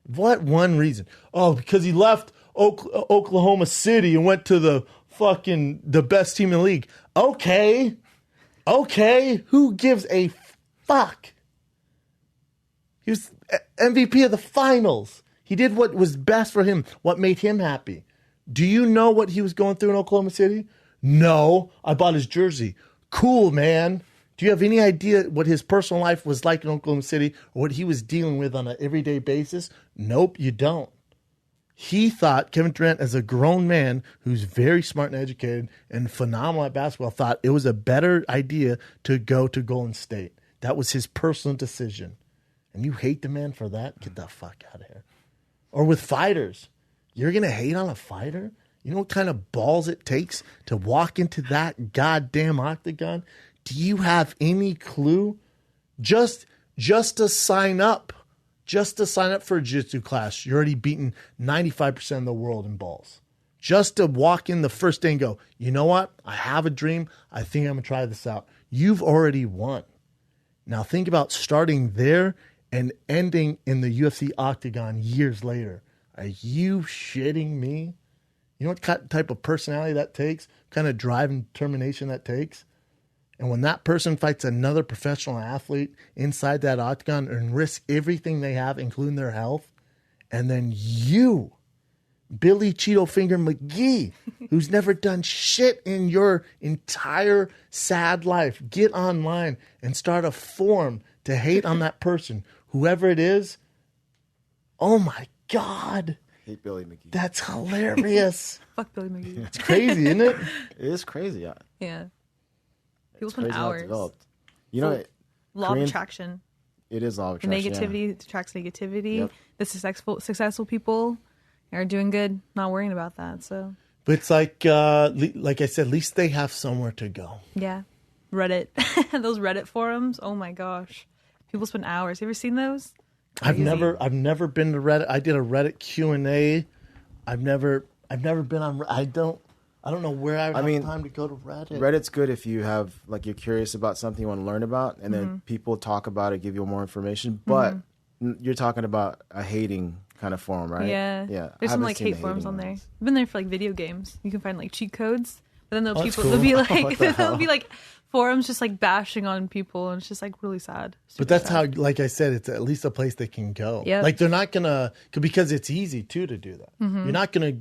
S1: What one reason? Oh, because he left Oklahoma City and went to the best team in the league. Okay. Who gives a fuck? He was MVP of the finals. He did what was best for him, what made him happy. Do you know what he was going through in Oklahoma City? No. I bought his jersey. Cool, man. Do you have any idea what his personal life was like in Oklahoma City or what he was dealing with on an everyday basis? Nope, you don't. He thought, Kevin Durant, as a grown man who's very smart and educated and phenomenal at basketball, thought it was a better idea to go to Golden State. That was his personal decision. And you hate the man for that? Get the fuck out of here. Or with fighters. You're going to hate on a fighter? You know what kind of balls it takes to walk into that goddamn octagon? Do you have any clue? Just to sign up. Just to sign up for a jiu-jitsu class, you're already beating 95% of the world in balls. Just to walk in the first day and go, you know what? I have a dream. I think I'm going to try this out. You've already won. Now think about starting there and ending in the UFC octagon years later. Are you shitting me? You know what type of personality that takes? What kind of drive and determination that takes? And when that person fights another professional athlete inside that octagon and risks everything they have, including their health, and then you, Billy Cheeto Finger McGee, who's never done shit in your entire sad life, get online and start a forum to hate on that person, whoever it is. Oh my God.
S2: Hate Billy McGee.
S1: That's hilarious.
S3: Fuck Billy McGee.
S1: It's crazy, isn't it?
S2: It is crazy.
S3: Yeah. People spend hours.
S2: You know,
S3: law of attraction.
S2: It is law of attraction.
S3: Negativity attracts negativity. Yep. The successful people are doing good, not worrying about that. So,
S1: but it's like I said, at least they have somewhere to go.
S3: Yeah, Reddit, those Reddit forums. Oh my gosh, people spend hours. You ever seen those? Crazy.
S1: I've never been to Reddit. I did a Reddit Q&A. I've never been on. I don't know where I have time to go to Reddit.
S2: Reddit's good if you have, like, you're curious about something you want to learn about, and then people talk about it, give you more information. But you're talking about a hating kind of forum, right?
S3: Yeah. There's some like hate forums on there. I've been there for like video games. You can find like cheat codes, but then they'll be like there'll be like forums just like bashing on people, and it's just like really sad.
S1: But that's how, like I said, it's at least a place they can go.
S3: Yeah.
S1: Like they're not gonna, because it's easy to do that. You're not gonna.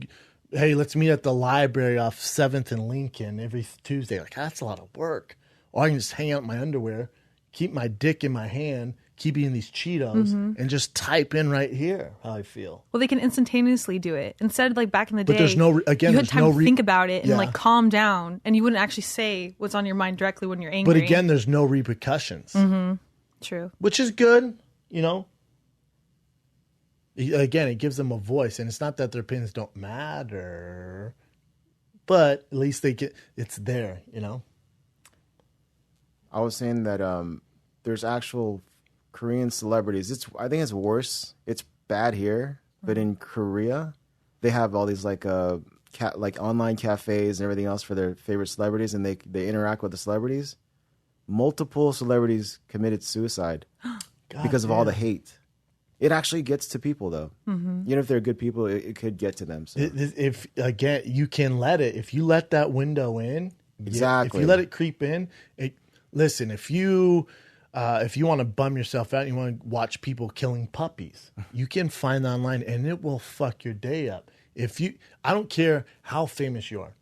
S1: Hey, let's meet at the library off 7th and Lincoln every Tuesday. Like, that's a lot of work. Or I can just hang out in my underwear, keep my dick in my hand, keep eating these Cheetos, and just type in right here how I feel.
S3: Well, they can instantaneously do it. Instead, like back in the day,
S1: there's you had
S3: time to think about it and like calm down, and you wouldn't actually say what's on your mind directly when you're angry.
S1: But again, there's no repercussions.
S3: True.
S1: Which is good, you know. Again, it gives them a voice, and it's not that their opinions don't matter, but at least it's there, you know.
S2: I was saying that there's actual Korean celebrities. I think it's worse. It's bad here, but in Korea, they have all these like online cafes and everything else for their favorite celebrities, and they interact with the celebrities. Multiple celebrities committed suicide because of all the hate. It actually gets to people, though. Even if they're good people, it could get to them. So.
S1: If again, you can let it. If you let that window in,
S2: exactly.
S1: If you let it creep in, listen. If you want to bum yourself out, and you want to watch people killing puppies, you can find that online, and it will fuck your day up. I don't care how famous you are.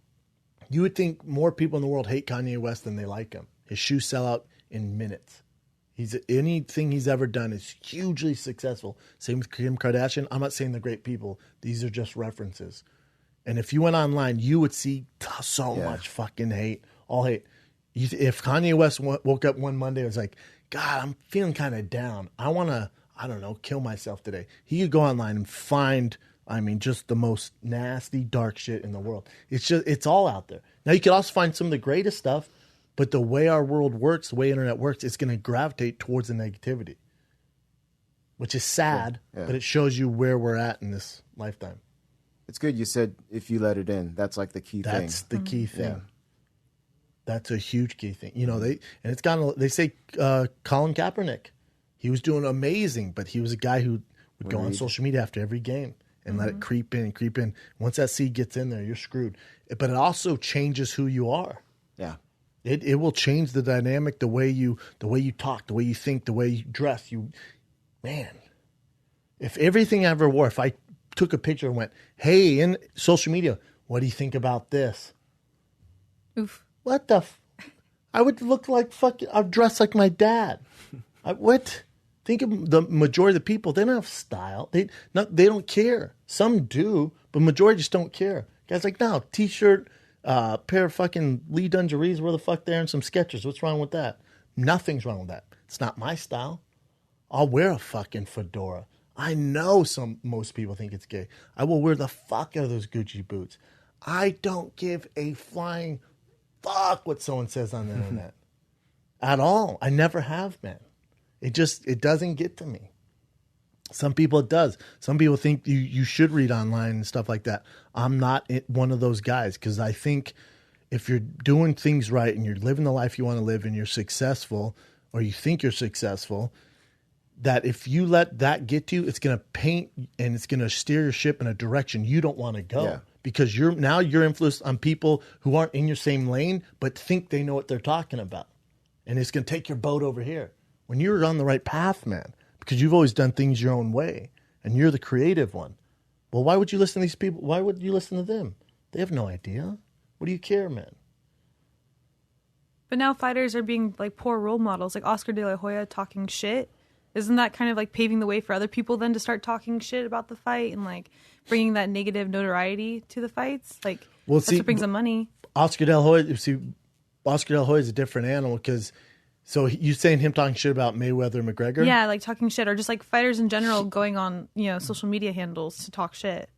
S1: You would think more people in the world hate Kanye West than they like him. His shoes sell out in minutes. Anything he's ever done is hugely successful. Same with Kim Kardashian. I'm not saying they're great people. These are just references. And if you went online, you would see so much fucking hate, all hate. If Kanye West woke up one Monday and was like, God, I'm feeling kind of down. I want to, I don't know, kill myself today. He could go online and find, just the most nasty, dark shit in the world. It's all out there. Now, you could also find some of the greatest stuff, but the way our world works, the way internet works, it's going to gravitate towards the negativity, which is sad, but it shows you where we're at in this lifetime.
S2: It's good you said if you let it in. That's like the key thing.
S1: That's the key thing. Yeah. That's a huge key thing. They say Colin Kaepernick, he was doing amazing, but he was a guy who would go on social media after every game and let it creep in and creep in. Once that seed gets in there, you're screwed. But it also changes who you are.
S2: Yeah.
S1: It will change the dynamic, the way you talk, the way you think, the way you dress. If everything I ever wore, if I took a picture and went, hey, in social media, what do you think about this?
S3: Oof.
S1: What the I would look like I'd dress like my dad. What? Think of the majority of the people, they don't have style. They don't care. Some do, but majority just don't care. Guys like, no, t-shirt, pair of fucking Lee dungarees, where the fuck they're in some Skechers. What's wrong with that? Nothing's wrong with that. It's not my style. I'll wear a fucking fedora. I know most people think it's gay. I will wear the fuck out of those Gucci boots. I don't give a flying fuck what someone says on the internet at all. I never have, man. It doesn't get to me. Some people it does. Some people think you should read online and stuff like that. I'm not one of those guys, because I think if you're doing things right and you're living the life you want to live and you're successful, or you think you're successful, that if you let that get to you, it's going to paint and it's going to steer your ship in a direction you don't want to go. Yeah. Because you're influenced on people who aren't in your same lane, but think they know what they're talking about. And it's going to take your boat over here. When you're on the right path, man, because you've always done things your own way and you're the creative one. Well, why would you listen to these people? Why would you listen to them? They have no idea. What do you care, man?
S3: But now fighters are being like poor role models, like Oscar De La Hoya talking shit. Isn't that kind of like paving the way for other people then to start talking shit about the fight and like bringing that negative notoriety to the fights? Like, that's what brings them money.
S1: Oscar De La Hoya is a different animal, because so you saying him talking shit about Mayweather and McGregor?
S3: Yeah, like talking shit, or just like fighters in general going on, social media handles to talk shit.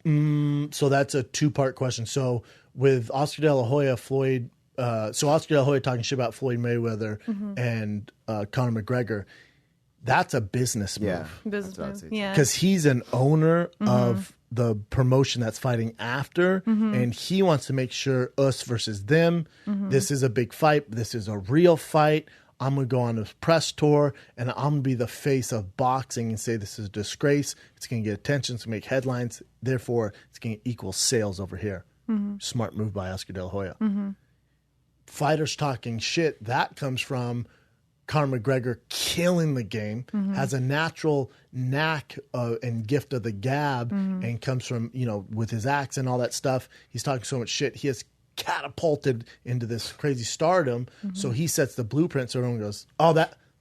S1: So that's a two-part question. So with Oscar De La Hoya, Oscar De La Hoya talking shit about Floyd Mayweather and Conor McGregor, that's a business move.
S3: Yeah, business move. Yeah,
S1: because he's an owner of the promotion that's fighting after, and he wants to make sure us versus them. This is a big fight. This is a real fight. I'm going to go on a press tour, and I'm going to be the face of boxing and say this is a disgrace. It's going to get attention. It's going to make headlines. Therefore, it's going to equal sales over here. Smart move by Oscar De La Hoya. Fighters talking shit, that comes from Conor McGregor killing the game, has a natural knack and gift of the gab, and comes from, with his axe and all that stuff. He's talking so much shit. He has catapulted into this crazy stardom. So he sets the blueprint, so everyone goes, all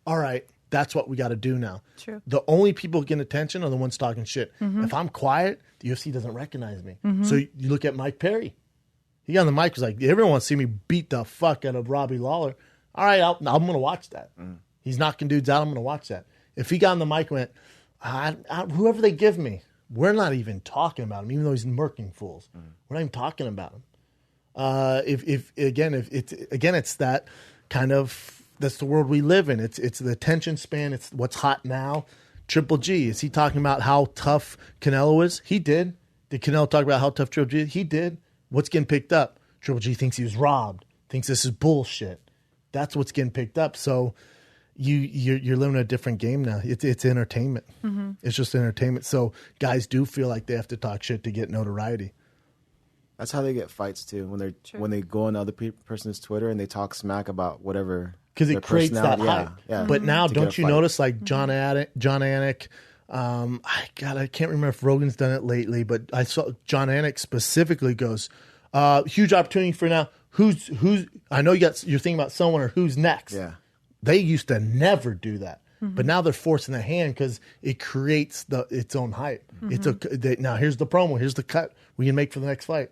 S1: right, that's what we got to do now.
S3: True.
S1: The only people getting attention are the ones talking shit. If I'm quiet, the UFC doesn't recognize me. So you look at Mike Perry. He got on the mic, was like, everyone wants to see me beat the fuck out of Robbie Lawler. All right, I'm going to watch that. He's knocking dudes out. I'm going to watch that. If he got on the mic and went, whoever they give me, we're not even talking about him, even though he's murking fools. We're not even talking about him. It's that kind of, that's the world we live in. It's the attention span. It's what's hot now. Triple G, is he talking about how tough Canelo is? He did. Did Canelo talk about how tough Triple G is? He did. What's getting picked up? Triple G thinks he was robbed. Thinks this is bullshit. That's what's getting picked up. So you're living a different game now. It's entertainment. It's just entertainment. So guys do feel like they have to talk shit to get notoriety.
S2: That's how they get fights too. When they go on the other person's Twitter and they talk smack about whatever,
S1: because it creates that hype.
S2: Yeah.
S1: But now, don't you notice, like John Anik? I can't remember if Rogan's done it lately, but I saw John Anik specifically goes, huge opportunity for now. Who's? I know you're thinking about someone, or who's next.
S2: Yeah.
S1: They used to never do that, but now they're forcing the hand because it creates its own hype. Now here's the promo, here's the cut we can make for the next fight.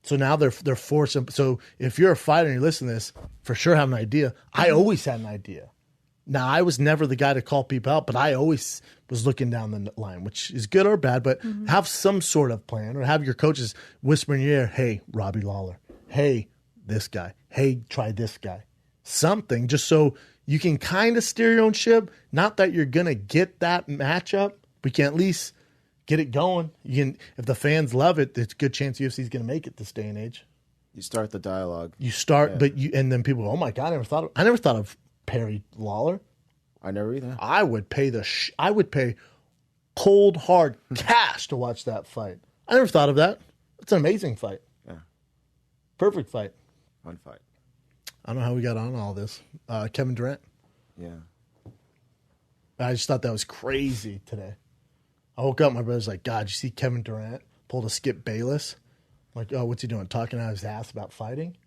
S1: So now they're forcing. So if you're a fighter and you listen to this, for sure have an idea. I always had an idea. Now, I was never the guy to call people out, but I always was looking down the line, which is good or bad, but have some sort of plan, or have your coaches whisper in your ear, hey, Robbie Lawler, hey, this guy, hey, try this guy. Something, just so you can kind of steer your own ship. Not that you're going to get that matchup, but you can at least get it going. You can, if the fans love it, there's a good chance UFC is going to make it this day and age.
S2: You start the dialogue.
S1: You start, but and then people go, oh my God, I never thought of Perry Lawler.
S2: I never either.
S1: I would pay I would pay cold hard cash to watch that fight. I never thought of that. It's an amazing fight.
S2: Yeah.
S1: Perfect fight.
S2: Fun fight.
S1: I don't know how we got on all this. Kevin Durant.
S2: Yeah.
S1: I just thought that was crazy today. I woke up, my brother's like, God, you see Kevin Durant pulled a Skip Bayless? I'm like, oh, what's he doing? Talking out of his ass about fighting?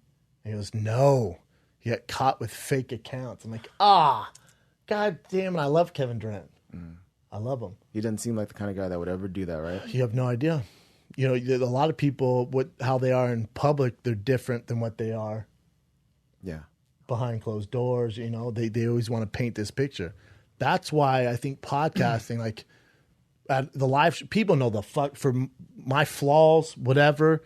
S1: And he goes, no. He got caught with fake accounts. I'm like, God damn it. I love Kevin Durant. I love him.
S2: He doesn't seem like the kind of guy that would ever do that, right?
S1: You have no idea. You know, a lot of people, how they are in public, they're different than what they are behind closed doors. You know, they always want to paint this picture. That's why I think podcasting, like the live, people know for my flaws, whatever.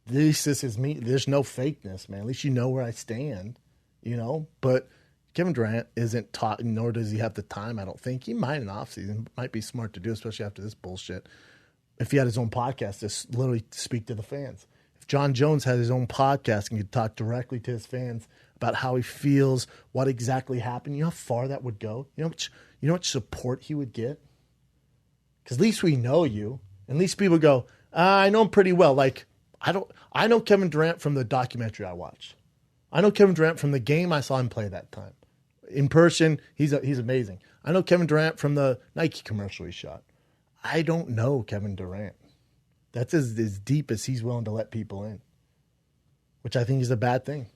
S1: At least this is me. There's no fakeness, man. At least you know where I stand, you know. But Kevin Durant isn't taught, nor does he have the time, I don't think. He might in the offseason. Might be smart to do, especially after this bullshit. If he had his own podcast, just literally speak to the fans. If John Jones had his own podcast and could talk directly to his fans about how he feels, what exactly happened, you know how far that would go? You know how much support he would get? Because at least we know you. At least people go, I know him pretty well. Like, I know Kevin Durant from the documentary I watched. I know Kevin Durant from the game I saw him play that time. In person, he's amazing. I know Kevin Durant from the Nike commercial he shot. I don't know Kevin Durant. That's as deep as he's willing to let people in, which I think is a bad thing.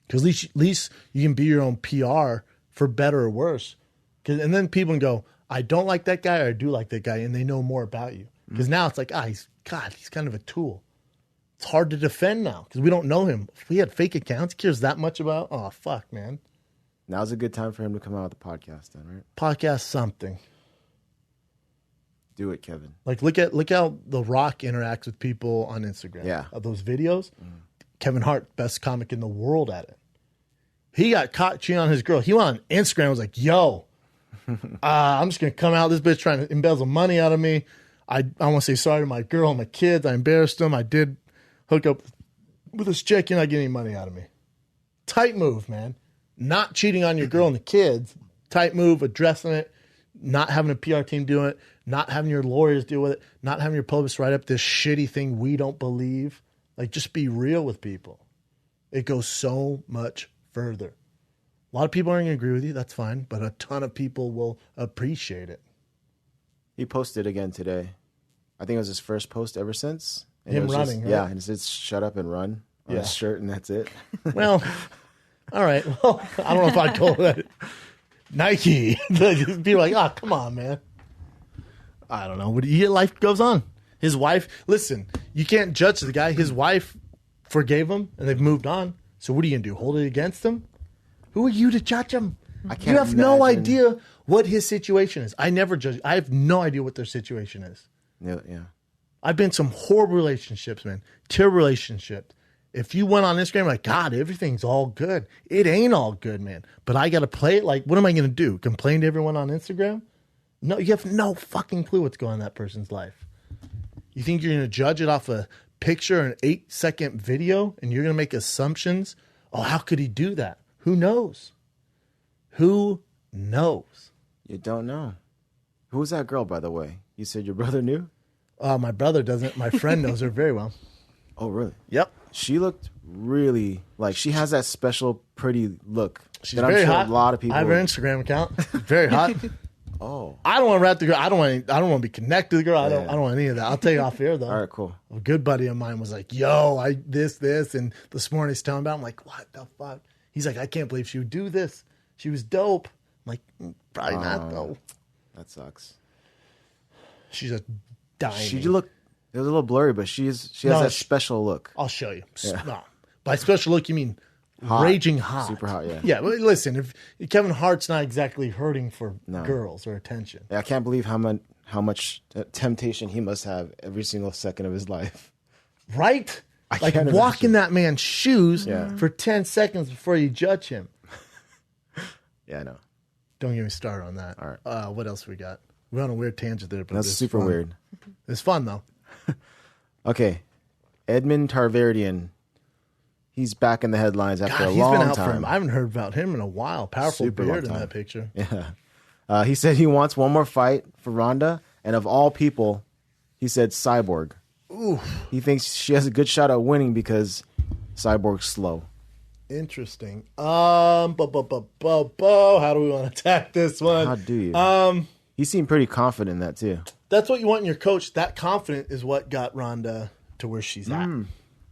S1: Because at least you can be your own PR for better or worse. And then people can go, I don't like that guy or I do like that guy, and they know more about you. Because now it's like, he's kind of a tool. It's hard to defend now because we don't know him. If we had fake accounts, he cares that much about, oh, fuck, man.
S2: Now's a good time for him to come out with a podcast then, right?
S1: Podcast something.
S2: Do it, Kevin.
S1: Like, look how The Rock interacts with people on Instagram.
S2: Yeah.
S1: Of those videos. Kevin Hart, best comic in the world at it. He got caught cheating on his girl. He went on Instagram and was like, yo, I'm just going to come out. This bitch trying to embezzle money out of me. I want to say sorry to my girl and my kids. I embarrassed them. I did hook up with this chick. You're not getting any money out of me. Tight move, man. Not cheating on your girl and the kids. Tight move, addressing it. Not having a PR team do it. Not having your lawyers deal with it. Not having your publicists write up this shitty thing we don't believe. Like, just be real with people. It goes so much further. A lot of people aren't going to agree with you. That's fine. But a ton of people will appreciate it.
S2: He posted again today. I think it was his first post ever since. And
S1: Him running, right?
S2: Yeah, and it says shut up and run on his shirt, and that's it.
S1: Well, all right. Well, I don't know if I'd call that Nike. People are like, come on, man. I don't know. Life goes on. His wife, listen, you can't judge the guy. His wife forgave him, and they've moved on. So what are you going to do? Hold it against him? Who are you to judge him? You have no idea what his situation is. I never judge. I have no idea what their situation is.
S2: Yeah.
S1: I've been in some horrible relationships, man. Terrible relationships. If you went on Instagram like, God, everything's all good. It ain't all good, man. But I got to play it like, what am I going to do? Complain to everyone on Instagram? No, you have no fucking clue what's going on in that person's life. You think you're going to judge it off a picture, an 8-second video, and you're going to make assumptions? Oh, how could he do that? Who knows? Who knows?
S2: You don't know. Who was that girl, by the way? You said your brother knew?
S1: My brother doesn't. My friend knows her very well.
S2: Oh, really?
S1: Yep.
S2: She looked really, like, she has that special pretty look.
S1: She's very hot.
S2: A lot of people.
S1: I have her Instagram account. Very hot.
S2: Oh.
S1: I don't want to rap the girl. I don't want to be connected to the girl. I don't want any of that. I'll tell you off air, though.
S2: All right, cool.
S1: A good buddy of mine was like, yo, this. And this morning he's telling about it. I'm like, what the fuck? He's like, I can't believe she would do this. She was dope. I'm like, probably not, though.
S2: That sucks.
S1: She's a diamond.
S2: It was a little blurry, but she has that special look.
S1: I'll show you.
S2: Yeah.
S1: No. By special look, you mean
S2: Hot.
S1: raging hot.
S2: Super hot, yeah.
S1: Yeah, well, listen, if Kevin Hart's not exactly hurting for girls or attention.
S2: Yeah, I can't believe how much temptation he must have every single second of his life.
S1: Right? Like
S2: can't
S1: walk in
S2: imagine.
S1: that man's shoes
S2: Yeah.
S1: for 10 seconds before you judge him.
S2: Yeah, I know.
S1: Don't get me started on that.
S2: All right.
S1: What else we got? We're on a weird tangent there, but
S2: That's
S1: it's
S2: super
S1: fun.
S2: weird.
S1: It's fun, though.
S2: Okay. Edmund Tarverdyan. He's back in the headlines after
S1: God,
S2: a
S1: he's
S2: long
S1: been out
S2: time.
S1: for him. I haven't heard about him in a while. Powerful
S2: Super
S1: beard
S2: long
S1: in
S2: time.
S1: that picture.
S2: Yeah. He said he wants one more fight for Ronda, and of all people, he said Cyborg.
S1: Ooh,
S2: He thinks she has a good shot at winning because Cyborg's slow.
S1: interesting. How do we want to attack this one?
S2: How do you? He seemed pretty confident in that too.
S1: That's what you want in your coach. That confidence is what got Ronda to where she's at.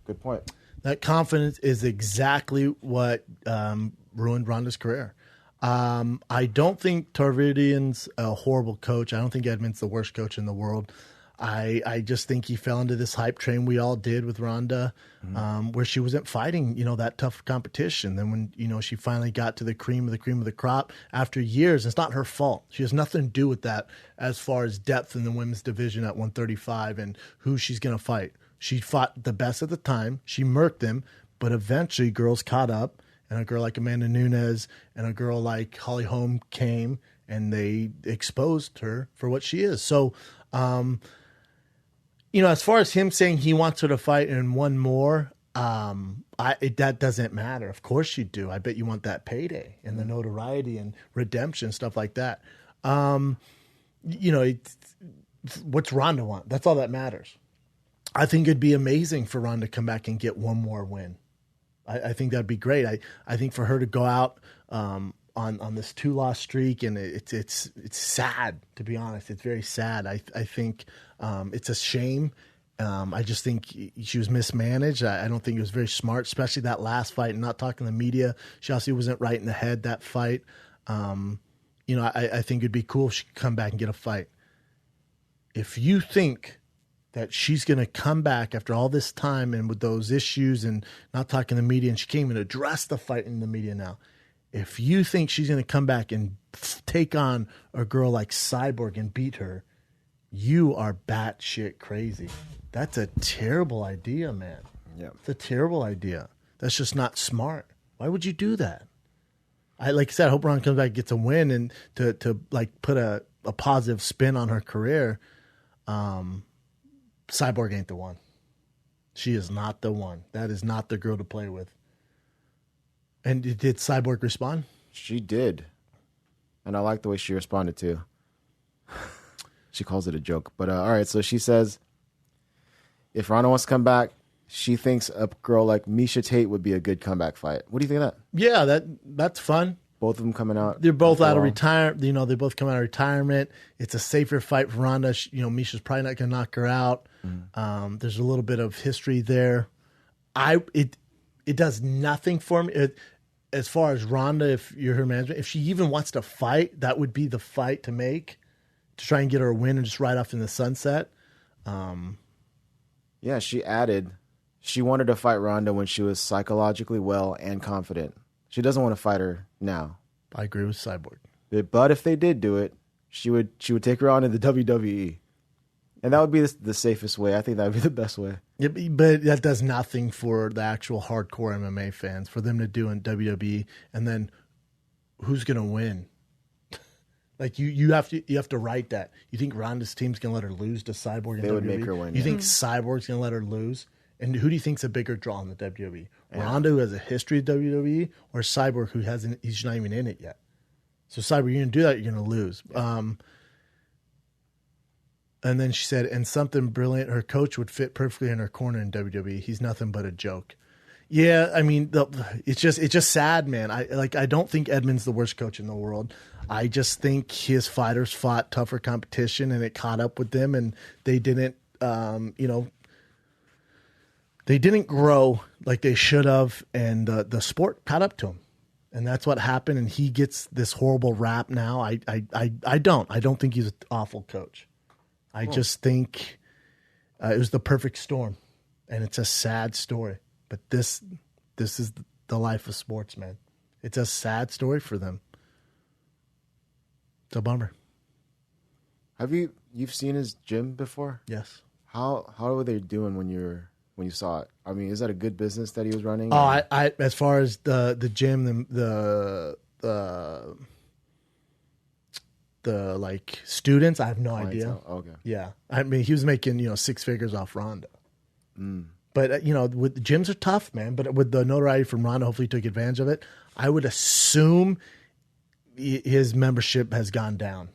S2: Good point.
S1: That confidence is exactly what ruined Ronda's career. I don't think Tarverdyan's a horrible coach. I don't think Edmund's the worst coach in the world. I just think he fell into this hype train we all did with Ronda, where she wasn't fighting, that tough competition. Then when, she finally got to the cream of the crop after years, it's not her fault. She has nothing to do with that as far as depth in the women's division at 135 and who she's going to fight. She fought the best at the time. She murked them, but eventually girls caught up, and a girl like Amanda Nunes and a girl like Holly Holm came, and they exposed her for what she is. So, as far as him saying he wants her to fight in one more, that doesn't matter. Of course you do. I bet you want that payday and the notoriety and redemption, stuff like that. What's Ronda want? That's all that matters. I think it'd be amazing for Ronda to come back and get one more win. I think that'd be great. I think for her to go out on this 2-loss streak, and it's sad, to be honest. It's very sad. I think it's a shame. I just think she was mismanaged. I don't think it was very smart, especially that last fight and not talking to the media. She obviously wasn't right in the head that fight. I think it'd be cool if she could come back and get a fight. If you think that she's going to come back after all this time and with those issues and not talking to the media, and she can't even address the fight in the media now. If you think she's going to come back and take on a girl like Cyborg and beat her, you are batshit crazy. That's a terrible idea, man.
S2: Yeah.
S1: It's a terrible idea. That's just not smart. Why would you do that? Like I said, I hope Ron comes back and gets a win and to put a positive spin on her career. Cyborg ain't the one. She is not the one. That is not the girl to play with. And did Cyborg respond?
S2: She did. And I like the way she responded too. She calls it a joke. But all right, so she says if Ronda wants to come back, she thinks a girl like Miesha Tate would be a good comeback fight. What do you think of that?
S1: Yeah, that's fun.
S2: Both of them coming out.
S1: They're both out of retirement. They both come out of retirement. It's a safer fight for Ronda. Miesha's probably not going to knock her out. There's a little bit of history there. It does nothing for me. As far as Ronda, if you're her management, if she even wants to fight, that would be the fight to make to try and get her a win and just ride off in the sunset.
S2: Yeah, she added she wanted to fight Ronda when she was psychologically well and confident. She doesn't want to fight her now.
S1: I agree with Cyborg.
S2: But if they did do it, she would take her on in the WWE. And that would be the safest way. I think that would be the best way.
S1: Yeah, but that does nothing for the actual hardcore MMA fans, for them to do in WWE. And then who's going to win? Like you have to write that. You think Ronda's team's going to let her lose to Cyborg in WWE?
S2: They would make her win.
S1: You think Cyborg's going to let her lose? And who do you think's a bigger draw in the WWE? Yeah. Ronda, who has a history of WWE, or Cyborg, who hasn't? He's not even in it yet. So Cyborg, you're going to do that, you're going to lose. Yeah. And then she said, and something brilliant, her coach would fit perfectly in her corner in WWE. He's nothing but a joke. Yeah, I mean, it's just sad, man. I don't think Edmund's the worst coach in the world. I just think his fighters fought tougher competition, and it caught up with them, and they didn't, they didn't grow like they should have, and the sport caught up to him, and that's what happened. And he gets this horrible rap now. I don't think he's an awful coach. I just think it was the perfect storm, and it's a sad story. But this is the life of sports, man. It's a sad story for them. It's a bummer.
S2: You've seen his gym before?
S1: Yes.
S2: How were they doing when you saw it? I mean, is that a good business that he was running?
S1: Oh, I as far as the gym, the like students, I have no idea.
S2: Okay.
S1: Yeah, I mean, he was making 6 figures off Ronda. But with gyms are tough, man. But with the notoriety from Ronda, hopefully he took advantage of it. I would assume his membership has gone down.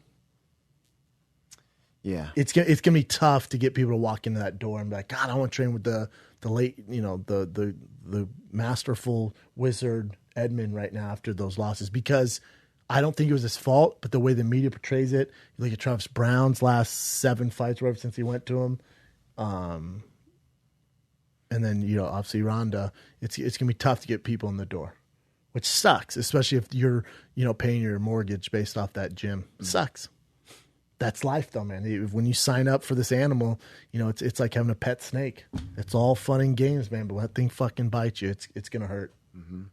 S2: Yeah,
S1: it's gonna be tough to get people to walk into that door and be like, God, I want to train with the late, the masterful wizard Edmund right now after those losses, because I don't think it was his fault, but the way the media portrays it, you look at Travis Brown's last 7 fights, whatever, since he went to him, and then obviously Ronda, it's gonna be tough to get people in the door, which sucks, especially if you're paying your mortgage based off that gym. It sucks. That's life, though, man. When you sign up for this animal, it's like having a pet snake. It's all fun and games, man. But when that thing fucking bites you, it's gonna hurt. Mm-hmm.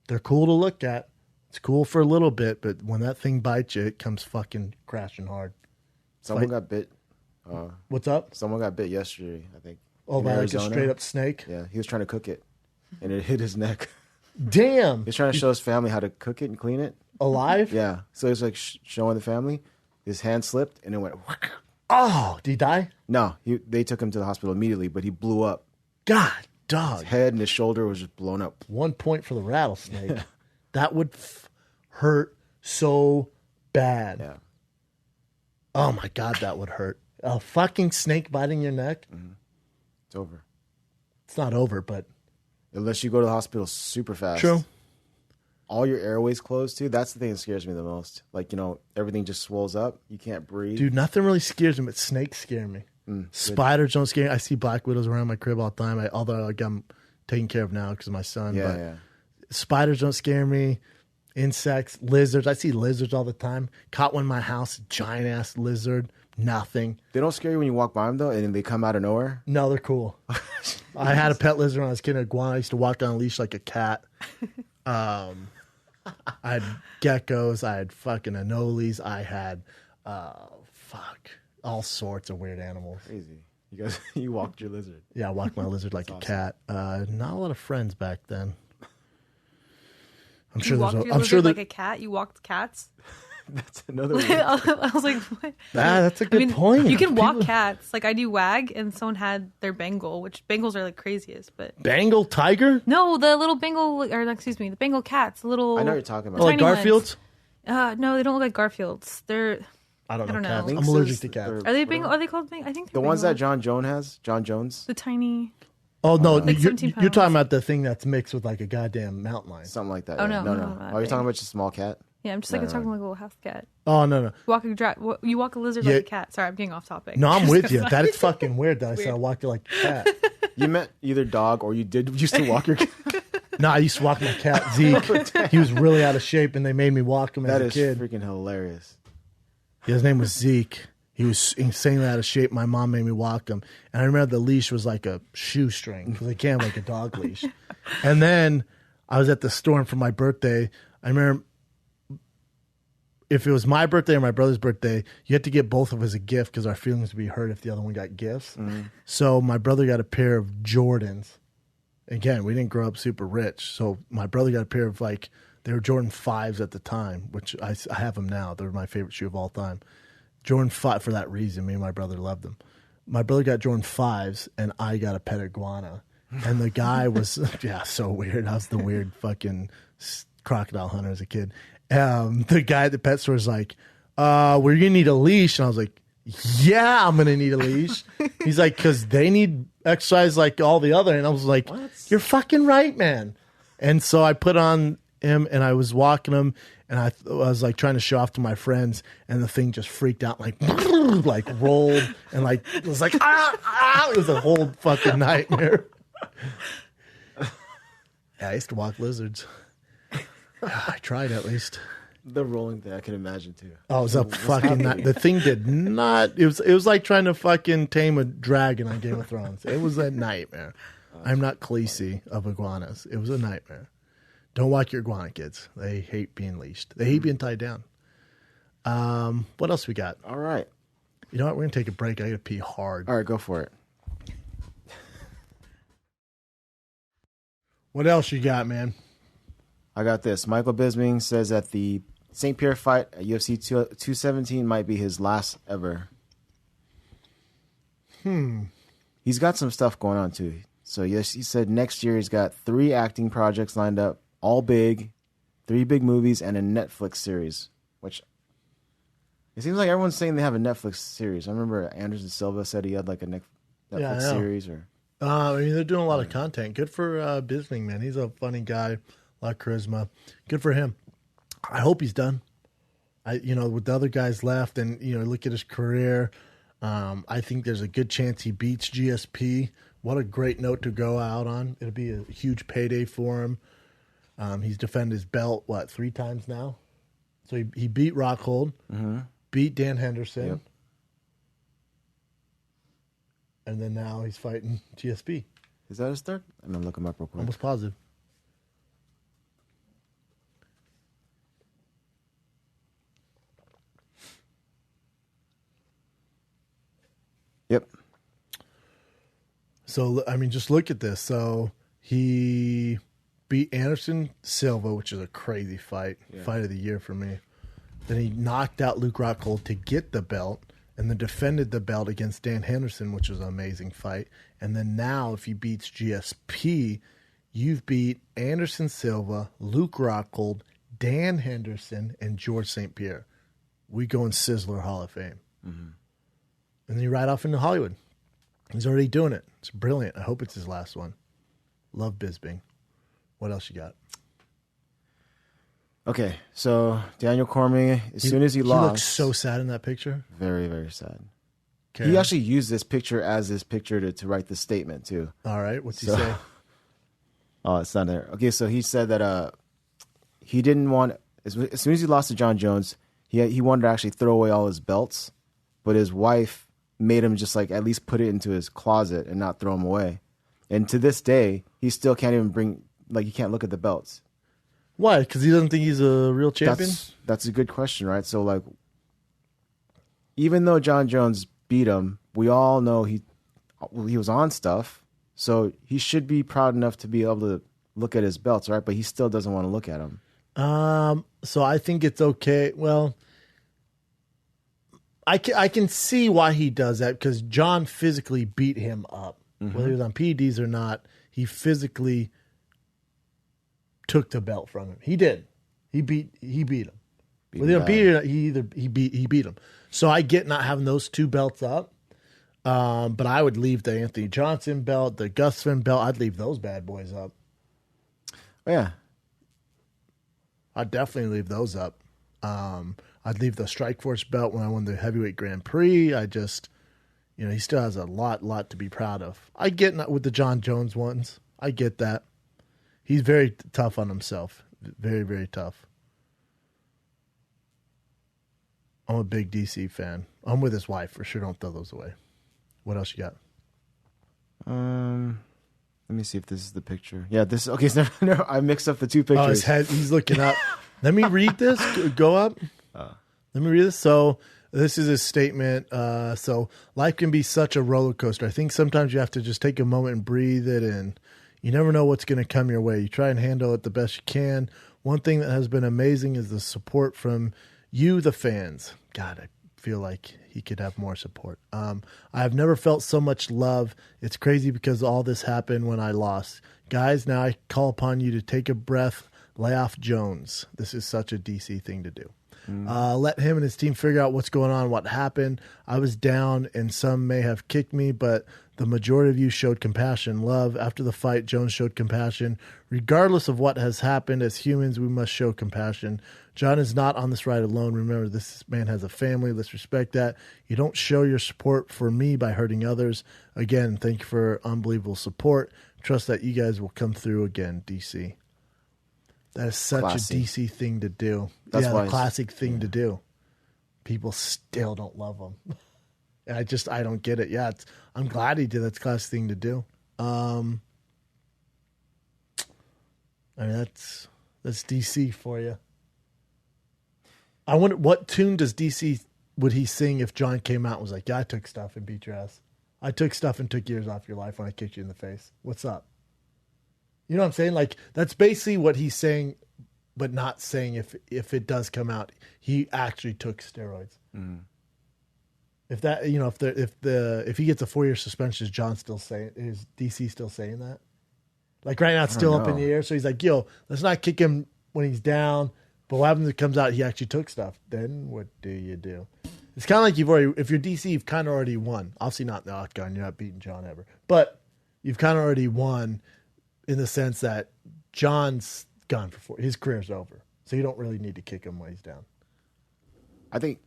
S1: They're cool to look at. It's cool for a little bit, but when that thing bites you, it comes fucking crashing hard.
S2: Someone got bit.
S1: What's up?
S2: Someone got bit yesterday, I think.
S1: Oh, by like a straight up snake?
S2: Yeah, he was trying to cook it, and it hit his neck.
S1: Damn.
S2: He was trying to show his family how to cook it and clean it.
S1: Alive?
S2: Yeah. So he's like showing the family. His hand slipped, and it went.
S1: Oh, did he die?
S2: No, they took him to the hospital immediately, but he blew up.
S1: God, dog.
S2: His head and his shoulder was just blown up.
S1: 1 point for the rattlesnake. That would hurt so bad.
S2: Yeah.
S1: Oh my God, that would hurt. A fucking snake biting your neck?
S2: Mm-hmm. It's over.
S1: It's not over, but...
S2: Unless you go to the hospital super fast.
S1: True.
S2: All your airways closed, too. That's the thing that scares me the most. Like, everything just swells up. You can't breathe.
S1: Dude, nothing really scares me, but snakes scare me. Spiders don't scare me. I see black widows around my crib all the time, although I'm taken care of now because of my son.
S2: Yeah.
S1: Spiders don't scare me. Insects, lizards. I see lizards all the time. Caught one in my house, giant-ass lizard. Nothing.
S2: They don't scare you when you walk by them, though, and then they come out of nowhere?
S1: No, they're cool. I had a pet lizard when I was a kid, an iguana. I used to walk on a leash like a cat. I had geckos. I had fucking anoles. I had, all sorts of weird animals.
S2: Crazy. You walked your lizard.
S1: Yeah, I walked my lizard like
S2: That's
S1: a cat. Not a lot of friends back then. I'm sure
S3: you walked your lizard like a cat? You walked cats?
S2: That's another way.
S3: I was like, what?
S1: That's a good point.
S3: You can walk cats. Like I do WAG, and someone had their Bengal, which Bengals are like craziest, but
S1: Bengal tiger?
S3: no, the little Bengal, the Bengal cats, the little.
S2: I know what you're talking about.
S1: Oh, like
S3: tiny
S1: Garfield's?
S3: No, they don't look like Garfields. They're
S1: I don't know.
S3: know.
S1: Cats. I'm allergic to cats.
S3: are they Bengal? Are they called Bengal? I think
S2: The
S3: they're
S2: ones that
S3: Bengal.
S2: John Jones has? John Jones?
S3: The tiny.
S1: Oh, no.
S3: Like
S1: you're
S3: 17
S1: talking
S3: pounds.
S1: about the thing that's mixed with like a goddamn mountain lion.
S2: Something like that.
S3: Oh,
S2: yeah.
S3: no,
S2: No.
S3: not
S2: Oh, you're
S3: big.
S2: talking about just a small cat?
S3: Yeah, I'm just like talking like a little house cat.
S1: Oh, no.
S3: You walk a lizard
S1: Yeah.
S3: like a cat. Sorry, I'm getting off topic.
S1: No, I'm
S3: Just
S1: with
S3: 'cause
S1: you.
S3: I-
S1: That is fucking weird that I said I walked it like a cat.
S2: You meant either dog or you used to walk your cat.
S1: No, I used to walk my cat, Zeke. He was really out of shape, and they made me walk him
S2: That
S1: as a
S2: is
S1: kid.
S2: freaking hilarious.
S1: His name was Zeke. He was insanely out of shape. My mom made me walk him. And I remember the leash was like a shoestring because I can't have like a dog leash. And then I was at the store, and for my birthday, I remember if it was my birthday or my brother's birthday, you had to get both of us a gift because our feelings would be hurt if the other one got gifts. So my brother got a pair of Jordans. Again, we didn't grow up super rich. So my brother got a pair of they were Jordan 5s at the time, which I have them now. They're my favorite shoe of all time. Jordan 5, for that reason, me and my brother loved them. My brother got Jordan 5s, and I got a pet iguana. And the guy was, so weird. I was the weird fucking crocodile hunter as a kid. The guy at the pet store was like, we're going to need a leash. And I was like, yeah, I'm going to need a leash. He's like, because they need exercise like all the other. And I was like, you're fucking right, man. And so I put on him, and I was walking him, and I was like trying to show off to my friends, and the thing just freaked out, like rolled, and it was like, it was a whole fucking nightmare. Yeah, I used to walk lizards. I tried at least.
S2: The rolling thing, I can imagine too.
S1: Oh, it was a fucking. The thing did not. It was like trying to fucking tame a dragon on Game of Thrones. It was a nightmare. I'm not Khaleesi of iguanas. It was a nightmare. Don't walk your iguana, kids. They hate being leashed. They hate being tied down. What else we got?
S2: All right.
S1: You know what? We're gonna take a break. I gotta pee hard.
S2: All right, go for it.
S1: What else you got, man?
S2: I got this. Michael Bisping says that the St. Pierre fight at UFC 217 might be his last ever. He's got some stuff going on too. So yes, he said next year he's got 3 acting projects lined up, all big, 3 big movies and a Netflix series. Which it seems like everyone's saying they have a Netflix series. I remember Anderson Silva said he had like a Netflix series. Or
S1: I mean, they're doing a lot of content. Good for Bisping, man. He's a funny guy, a lot of charisma. Good for him. I hope he's done. With the other guys left, and look at his career. I think there's a good chance he beats GSP. What a great note to go out on. It'll be a huge payday for him. He's defended his belt, 3 times now? So he beat Rockhold, beat Dan Henderson, and then now he's fighting GSP.
S2: Is that his third? I'm going to look him up real quick.
S1: Almost positive.
S2: Yep.
S1: So, I mean, just look at this. So, he beat Anderson Silva, which is a crazy fight. Yeah. Fight of the year for me. Then he knocked out Luke Rockhold to get the belt, and then defended the belt against Dan Henderson, which was an amazing fight. And then now, if he beats GSP, you've beat Anderson Silva, Luke Rockhold, Dan Henderson, and George St. Pierre. We go in Sizzler Hall of Fame. Mm-hmm. And then you ride off into Hollywood. He's already doing it. It's brilliant. I hope it's his last one. Love Bisping. What else you got?
S2: Okay, so Daniel Cormier, as soon as he lost...
S1: He looks so sad in that picture.
S2: Very, very sad.
S1: Okay.
S2: He actually used this picture as his picture to write the statement, too.
S1: All right, what's he say?
S2: Oh, it's not there. Okay, so he said that he didn't want... As soon as he lost to John Jones, he wanted to actually throw away all his belts, but his wife made him just at least put it into his closet and not throw them away. And to this day, he still can't even he can't look at the belts.
S1: Why? Because he doesn't think he's a real champion?
S2: That's a good question, right? So, even though John Jones beat him, we all know he was on stuff, so he should be proud enough to be able to look at his belts, right? But he still doesn't want to look at them.
S1: So I think it's okay. Well, I can see why he does that, because John physically beat him up. Mm-hmm. Whether he was on PEDs or not, he physically took the belt from him. He did. He beat him. Whether he beat him. So I get not having those 2 belts up. But I would leave the Anthony Johnson belt, the Gustafsson belt. I'd leave those bad boys up.
S2: Oh, yeah.
S1: I'd definitely leave those up. I'd leave the Strikeforce belt when I won the heavyweight Grand Prix. I just, he still has a lot to be proud of. I get not with the John Jones ones. I get that. He's very tough on himself. Very, very tough. I'm a big DC fan. I'm with his wife. For sure, don't throw those away. What else you got?
S2: Let me see if this is the picture. Yeah, this. Okay, so no, I mixed up the 2 pictures.
S1: Oh, his head. He's looking up. Let me read this. Go up. Let me read this. So this is his statement. So life can be such a roller coaster. I think sometimes you have to just take a moment and breathe it in. You never know what's going to come your way. You try and handle it the best you can. One thing that has been amazing is the support from you, the fans. God, I feel like he could have more support. I have never felt so much love. It's crazy because all this happened when I lost. Guys, now I call upon you to take a breath, lay off Jones. This is such a DC thing to do. Let him and his team figure out what's going on, what happened. I was down, and some may have kicked me, but the majority of you showed compassion, love. After the fight, Jones showed compassion. Regardless of what has happened, as humans, we must show compassion. John is not on this ride alone. Remember, this man has a family. Let's respect that. You don't show your support for me by hurting others. Again, thank you for unbelievable support. Trust that you guys will come through again, DC. That is such
S2: Classy.
S1: a DC thing to do.
S2: That's why
S1: the classic thing to do. People still don't love him. I don't get it. Yeah, I'm glad he did. That's a classic thing to do. I mean, that's DC for you. I wonder what tune does DC would he sing if John came out and was like, "Yeah, I took stuff and beat your ass. I took stuff and took years off your life when I kicked you in the face. What's up?" You know what I'm saying? Like, that's basically what he's saying, but not saying if it does come out, he actually took steroids.
S2: Mm-hmm.
S1: If that, you know, if he gets a 4-year suspension, is John still saying, is DC still saying that? Like right now, it's still up in the air. So he's like, "Yo, let's not kick him when he's down." But what happens if it comes out he actually took stuff? Then what do you do? It's kind of like if you're DC, you've kind of already won. Obviously not in the octagon. You're not beating John ever. But you've kind of already won in the sense that John's gone for 4. His career's over. So you don't really need to kick him when he's down.
S2: I think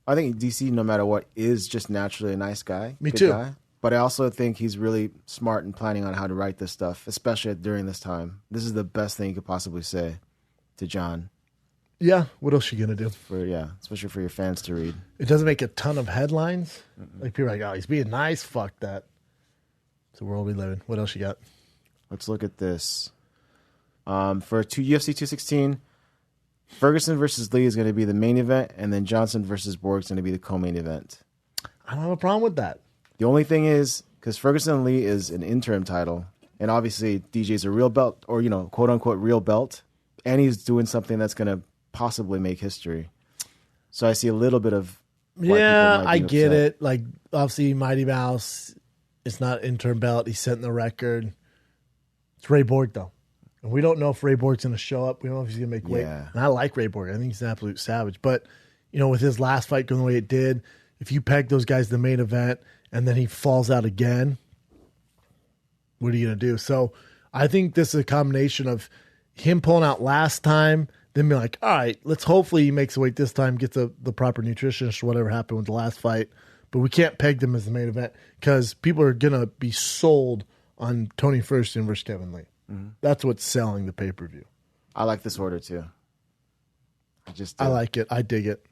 S2: DC, no matter what, is just naturally a nice guy.
S1: Me too.
S2: Guy. But I also think he's really smart in planning on how to write this stuff, especially during this time. This is the best thing you could possibly say to John.
S1: Yeah, what else you gonna do?
S2: Especially for your fans to read.
S1: It doesn't make a ton of headlines. Like people are like, "Oh, he's being nice." Fuck that. It's the world we live in. What else you got?
S2: Let's look at this. For UFC 216, Ferguson versus Lee is going to be the main event, and then Johnson versus Borg is going to be the co-main event.
S1: I don't have a problem with that.
S2: The only thing is, because Ferguson and Lee is an interim title, and obviously DJ's a real belt, or quote unquote real belt, and he's doing something that's going to possibly make history. So I see a little bit of
S1: I get it. Like obviously Mighty Mouse, it's not interim belt. He's setting the record. It's Ray Borg though, and we don't know if Ray Borg's going to show up. We don't know if he's going to make weight.
S2: Yeah.
S1: And I like Ray Borg. I think he's an absolute savage. But with his last fight going the way it did, if you peg those guys to the main event and then he falls out again, what are you going to do? So I think this is a combination of him pulling out last time, then be like, all right, let's hopefully he makes the weight this time, gets the proper nutritionist or whatever happened with the last fight. But we can't peg them as the main event because people are going to be sold on Tony Ferguson versus Kevin Lee. Mm-hmm. That's what's selling the pay-per-view.
S2: I like this order too.
S1: I like it. I dig it.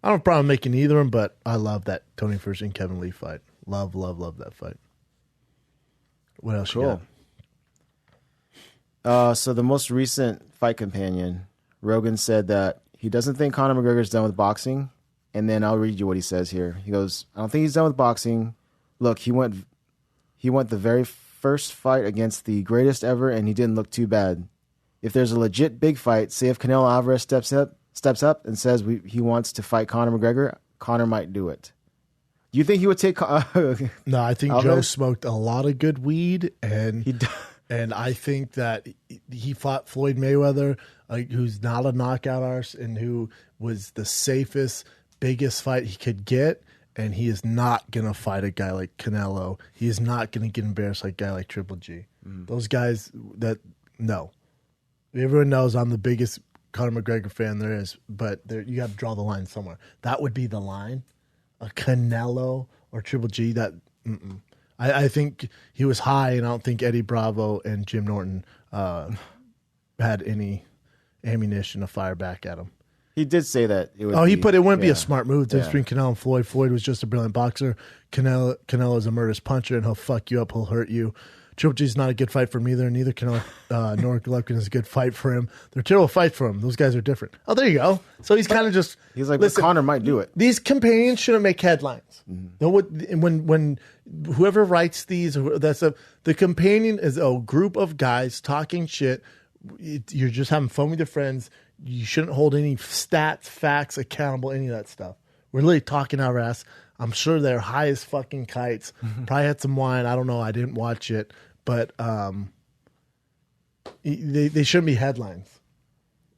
S1: I don't have a problem making either of them, but I love that Tony Ferguson and Kevin Lee fight. Love, love, love that fight. What else you
S2: got? So the most recent fight companion, Rogan said that he doesn't think Conor McGregor's done with boxing. And then I'll read you what he says here. He goes, "I don't think he's done with boxing. Look, he went the very first fight against the greatest ever, and he didn't look too bad. If there's a legit big fight, say if Canelo Alvarez steps up and says he wants to fight Conor McGregor, Conor might do it. Do you think he would take?
S1: No, I think
S2: Alvarez?
S1: Joe smoked a lot of good weed, and I think that he fought Floyd Mayweather, who's not a knockout artist and who was the safest, biggest fight he could get. And he is not going to fight a guy like Canelo. He is not going to get embarrassed like a guy like Triple G. Those guys no. Everyone knows I'm the biggest Conor McGregor fan there is, but you got to draw the line somewhere. That would be the line. A Canelo or Triple G, I think he was high, and I don't think Eddie Bravo and Jim Norton had any ammunition to fire back at him.
S2: He did say that. It
S1: wouldn't be a smart move between Canelo and Floyd. Floyd was just a brilliant boxer. Canelo is a murderous puncher, and he'll fuck you up. He'll hurt you. Triple G's not a good fight for him either. Neither Canelo nor Golovkin is a good fight for him. They're terrible fights for him. Those guys are different. Oh, there you go. So he's kind of just...
S2: He's like, listen, Conor might do it.
S1: These companions shouldn't make headlines. When whoever writes these, the companion is a group of guys talking shit. You're just having fun with your friends. You shouldn't hold any stats, facts accountable, any of that stuff. We're literally talking our ass. I'm sure they're high as fucking kites. Probably had some wine. I don't know. I didn't watch it. But they shouldn't be headlines.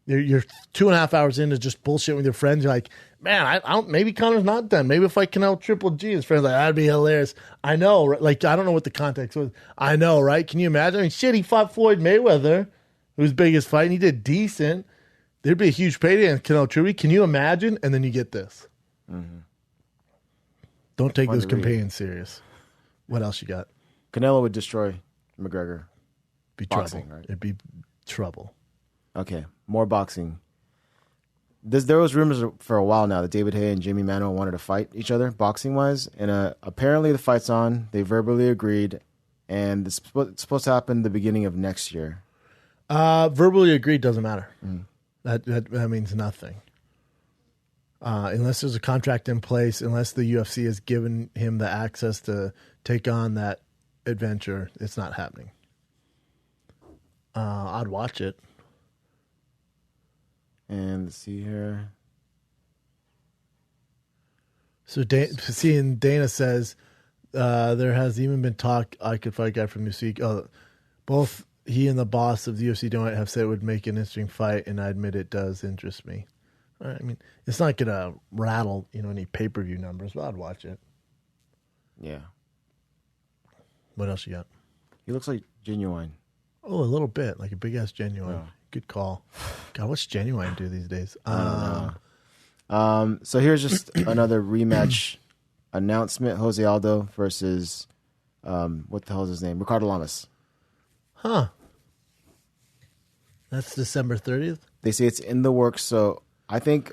S1: You're 2.5 hours into just bullshit with your friends. You're like, man, I don't. Maybe Conor's not done. Maybe if I can out Triple G, his friends like that'd be hilarious. I know. Like I don't know what the context was. I know, right? Can you imagine? I mean, shit, he fought Floyd Mayweather, whose biggest fight, and he did decent. There'd be a huge payday in Canelo Triple G. Can you imagine? And then you get this. Mm-hmm. Don't take those companions serious. What else you got?
S2: Canelo would destroy McGregor.
S1: Be
S2: Boxing,
S1: trouble.
S2: Right?
S1: It'd be trouble.
S2: Okay, more boxing. There was rumors for a while now that David Haye and Jimmy Manuel wanted to fight each other boxing-wise, and apparently the fight's on. They verbally agreed, and it's supposed to happen the beginning of next year.
S1: Verbally agreed doesn't matter. That means nothing. Unless there's a contract in place, unless the UFC has given him the access to take on that adventure, it's not happening. I'd watch it.
S2: And let's see here.
S1: So Dana says there has even been talk I could fight a guy from UFC. Both he and the boss of the UFC don't have said it would make an interesting fight, and I admit it does interest me. I mean, it's not gonna rattle any pay-per-view numbers, but I'd watch it.
S2: Yeah.
S1: What else you got?
S2: He looks like Genuine.
S1: Oh, a little bit, like a big ass Genuine.
S2: Yeah.
S1: Good call. God, what's Genuine do these days?
S2: I don't know. So here's just another rematch announcement: Jose Aldo versus what the hell is his name? Ricardo Lamas.
S1: Huh. That's December 30th.
S2: They say it's in the works, so I think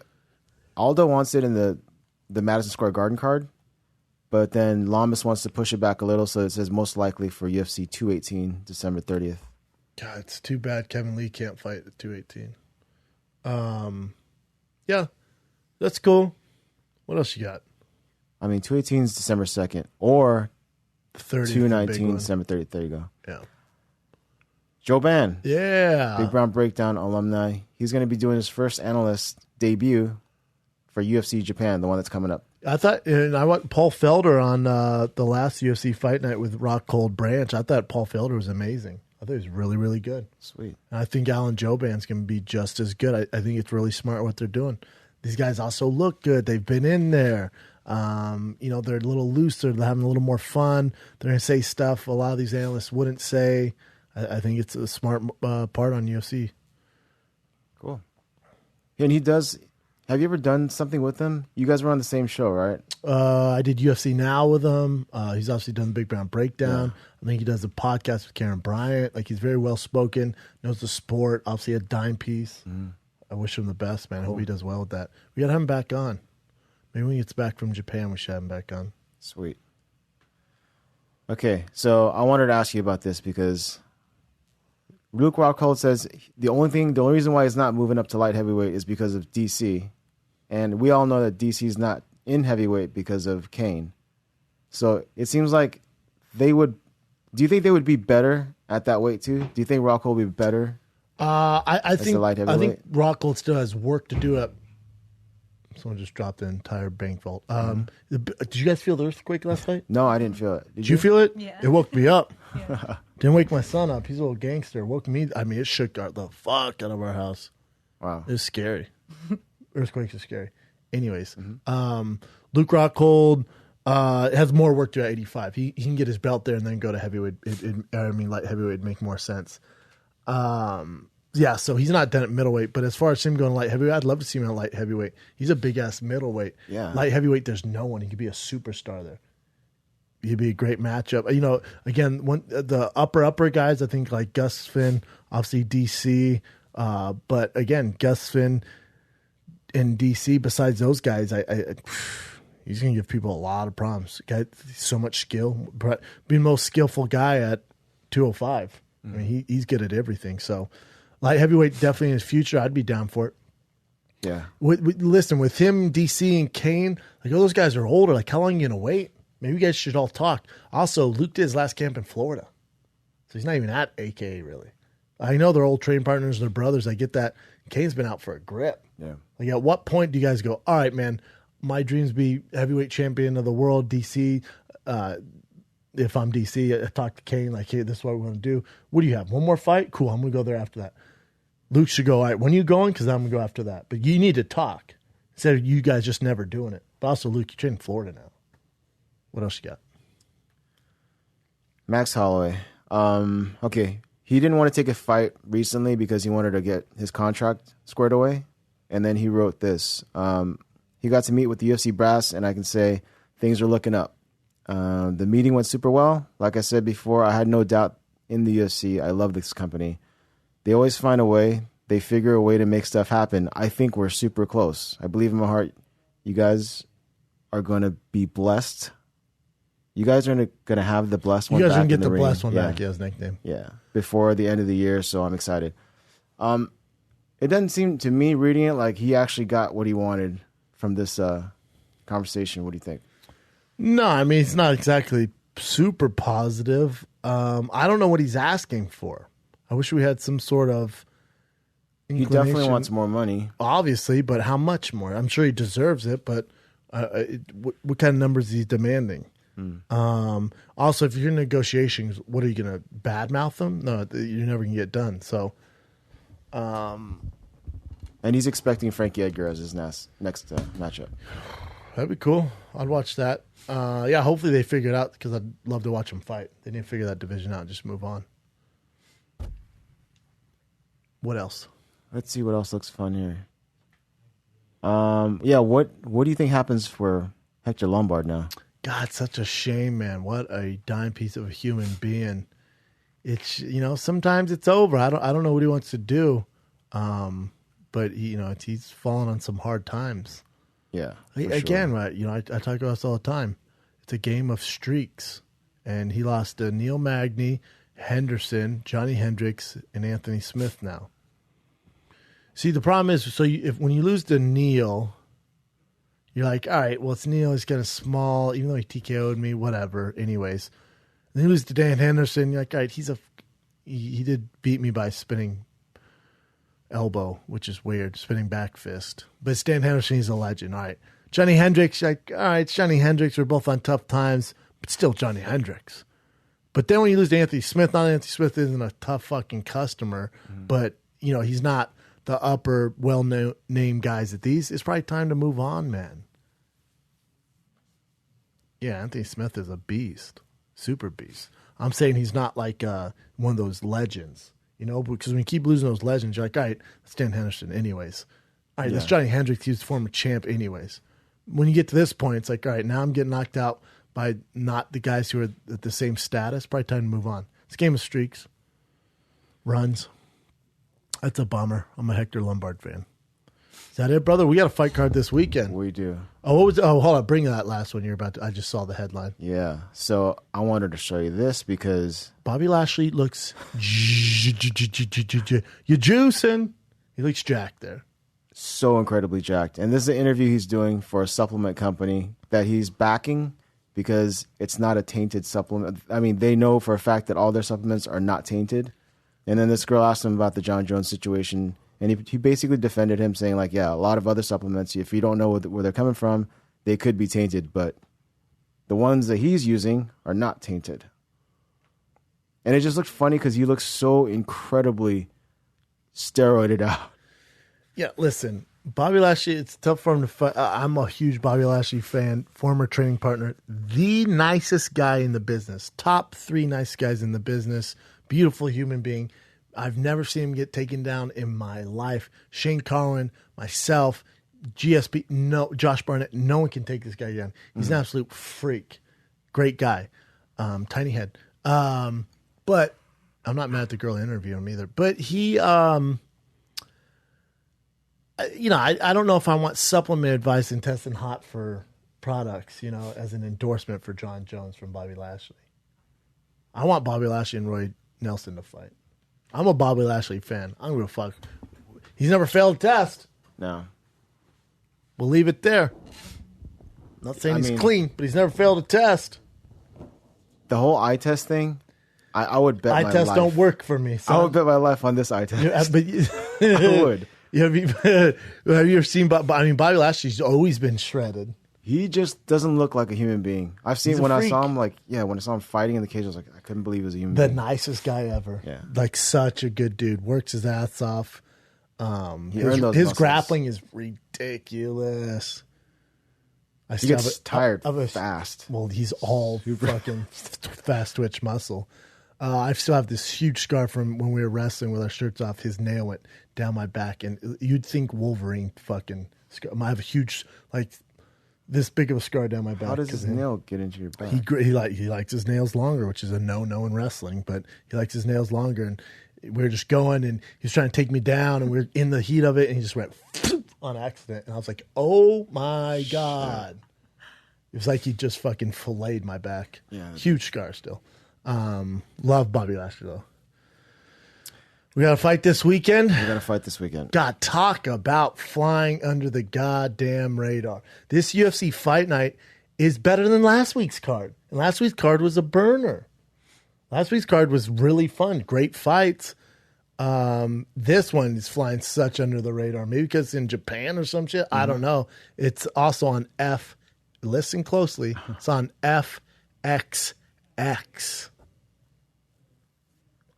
S2: Aldo wants it in the Madison Square Garden card, but then Lamas wants to push it back a little, so it says most likely for UFC 218, December 30th.
S1: God, it's too bad Kevin Lee can't fight at 218. Yeah, that's cool. What else you got?
S2: I mean, 218 is December 2nd, or 219, December 30th. There you go.
S1: Yeah.
S2: Joe Ban.
S1: Yeah.
S2: Big Brown Breakdown alumni. He's going to be doing his first analyst debut for UFC Japan, the one that's coming up.
S1: I want Paul Felder on the last UFC Fight Night with Rock Cold Branch. I thought Paul Felder was amazing. I thought he was really, really good.
S2: Sweet.
S1: And I think Alan Jouban's going to be just as good. I think it's really smart what they're doing. These guys also look good. They've been in there. They're a little looser. They're having a little more fun. They're going to say stuff a lot of these analysts wouldn't say. I think it's a smart part on UFC.
S2: Cool. And he does. Have you ever done something with him? You guys were on the same show, right?
S1: I did UFC Now with him. He's obviously done the Big Brown Breakdown. Yeah. I think he does a podcast with Karen Bryant. Like, he's very well spoken, knows the sport. Obviously a dime piece. I wish him the best, man. I hope he does well with that. We got to have him back on. Maybe when he gets back from Japan, we should have him back on.
S2: Sweet. Okay, so I wanted to ask you about this because Luke Rockhold says the only reason why he's not moving up to light heavyweight is because of DC. And we all know that DC is not in heavyweight because of Kane. So it seems like do you think they would be better at that weight too? Do you think Rockhold would be better?
S1: I think Rockhold still has work to do at. Someone just dropped an entire bank vault. Did you guys feel the earthquake last night?
S2: No, I didn't feel it.
S1: Did you feel it?
S3: Yeah.
S1: It woke me up.
S3: Yeah.
S1: Didn't wake my son up. He's a little gangster. Woke me. I mean, it shook the fuck out of our house.
S2: Wow.
S1: It was scary. Earthquakes are scary. Anyways, Luke Rockhold has more work to do at 85. He can get his belt there and then go to heavyweight. Light heavyweight would make more sense. Yeah, so he's not done at middleweight, but as far as him going light heavyweight, I'd love to see him at light heavyweight. He's a big-ass middleweight.
S2: Yeah.
S1: Light heavyweight, there's no one. He could be a superstar there. He'd be a great matchup. Again, the upper guys, I think, like Gus Finn, obviously DC, but again, Gus Finn and DC, besides those guys, he's going to give people a lot of problems. Guy, so much skill. Be the most skillful guy at 205. I mean, he's good at everything, so... Light heavyweight definitely in his future. I'd be down for it.
S2: Yeah.
S1: Listen, with him, DC, and Kane, like all those guys are older. Like, how long are you going to wait? Maybe you guys should all talk. Also, Luke did his last camp in Florida. So he's not even at AKA, really. I know they're old training partners, they're brothers. I get that. Kane's been out for a grip.
S2: Yeah.
S1: Like, at what point do you guys go, all right, man, my dreams be heavyweight champion of the world, DC. If I'm DC, I talk to Kane, like, hey, this is what we're going to do. What do you have? One more fight? Cool, I'm going to go there after that. Luke should go, all right, when are you going? Because I'm going to go after that. But you need to talk instead of you guys just never doing it. But also, Luke, you train in Florida now. What else you got?
S2: Max Holloway. Okay, he didn't want to take a fight recently because he wanted to get his contract squared away. And then he wrote this. He got to meet with the UFC brass, and I can say things are looking up. The meeting went super well. Like I said before, I had no doubt in the UFC. I love this company. They always find a way. they figure a way to make stuff happen, I think we're super close. I believe in my heart, you guys are going to be blessed. You guys are going to have the blessed one back.
S1: You guys are going to get
S2: in
S1: the
S2: ring.
S1: blessed one back, yeah, his nickname.
S2: Yeah, before the end of the year, so I'm excited. It doesn't seem to me, reading it, like he actually got what he wanted from this conversation. What do you think?
S1: No, I mean, it's not exactly super positive. I don't know what he's asking for. I wish we had some sort of
S2: He definitely wants more money.
S1: Obviously, but how much more? I'm sure he deserves it, but what kind of numbers is he demanding? Also, if you're in negotiations, what are you going to badmouth them? No, you're never going to get done. So,
S2: and he's expecting Frankie Edgar as his next matchup.
S1: That'd be cool. I'd watch that. Yeah, hopefully they figure it out because I'd love to watch them fight. They didn't figure that division out and just move on. What else?
S2: Let's see what else looks fun here. Yeah, what do you think happens for Hector Lombard now?
S1: God, such a shame, man. What a dime piece of a human being. It's, sometimes it's over. I don't know what he wants to do. But he's fallen on some hard times.
S2: Yeah.
S1: Again,
S2: sure.
S1: right? I talk about this all the time. It's a game of streaks. And he lost to Neil Magny, Henderson, Johnny Hendricks, and Anthony Smith now. See, the problem is, when you lose to Neil, you're like, all right, well, it's Neil. He's kind of small, even though he TKO'd me, whatever. Anyways, and then you lose to Dan Henderson. You're like, all right, he did beat me by spinning elbow, which is weird, spinning back fist. But it's Dan Henderson. He's a legend. All right, Johnny Hendricks. Like, all right, it's Johnny Hendricks. We're both on tough times, but still Johnny Hendricks. But then when you lose to Anthony Smith, not Anthony Smith isn't a tough fucking customer, but he's not the upper well-named guys at these. It's probably time to move on, man. Yeah, Anthony Smith is a beast. Super beast. I'm saying he's not like one of those legends, because when you keep losing those legends, you're like, all right, that's Dan Henderson anyways. All right, that's Johnny Hendricks. He was the former champ anyways. When you get to this point, it's like, all right, now I'm getting knocked out by not the guys who are at the same status. Probably time to move on. It's a game of streaks. Runs. That's a bummer. I'm a Hector Lombard fan. Is that it, brother? We got a fight card this weekend.
S2: We do.
S1: Hold on. Bring that last one you're about to. I just saw the headline.
S2: Yeah. So I wanted to show you this because
S1: Bobby Lashley looks you're juicing. He looks jacked there.
S2: So incredibly jacked. And this is an interview he's doing for a supplement company that he's backing because it's not a tainted supplement. I mean, they know for a fact that all their supplements are not tainted. And then this girl asked him about the John Jones situation, and he basically defended him, saying, like, yeah, a lot of other supplements, if you don't know where they're coming from, they could be tainted, but the ones that he's using are not tainted. And it just looked funny because he looks so incredibly steroided out.
S1: Yeah, listen, Bobby Lashley, it's tough for him to fight. I'm a huge Bobby Lashley fan, former training partner, the nicest guy in the business, top 3 nice guys in the business. Beautiful human being. I've never seen him get taken down in my life. Shane Carwin, myself, GSP, no, Josh Barnett, no one can take this guy down. He's an absolute freak. Great guy. Tiny head. But I'm not mad at the girl interviewing him either. But he, I don't know if I want supplement advice and testing hot for products, as an endorsement for John Jones from Bobby Lashley. I want Bobby Lashley and Roy Nelson to fight. I'm a Bobby Lashley fan. I don't give a fuck. He's never failed a test.
S2: No.
S1: We'll leave it there. Not saying he's clean, but he's never failed a test.
S2: The whole eye test thing, I would bet my life.
S1: Eye tests don't work for me. Son.
S2: I would bet my life on this eye test.
S1: Yeah, but
S2: I would.
S1: Have you ever seen? Bobby Lashley's always been shredded.
S2: He just doesn't look like a human being. I've seen when I saw him, when I saw him fighting in the cage, I was like, I couldn't believe he was a human being.
S1: The nicest guy ever.
S2: Yeah.
S1: Like such a good dude. Works his ass off.
S2: His
S1: grappling is ridiculous.
S2: He gets tired fast.
S1: Well, he's all fucking fast twitch muscle. I still have this huge scar from when we were wrestling with our shirts off. His nail went down my back, and you'd think Wolverine fucking scar. I have a huge, this big of a scar down my back.
S2: How does his nail get into your back?
S1: He likes his nails longer, which is a no-no in wrestling, but he likes his nails longer. And we were just going, and he was trying to take me down, and we were in the heat of it, and he just went on accident. And I was like, oh, my God. It was like he just fucking filleted my back.
S2: Yeah.
S1: Huge scar still. Love Bobby Lashley, though. We got to fight this weekend. God, talk about flying under the goddamn radar. This UFC fight night is better than last week's card. And last week's card was a burner. Last week's card was really fun. Great fights. This one is flying such under the radar. Maybe because it's in Japan or some shit. I don't know. It's also on listen closely. It's on FXX.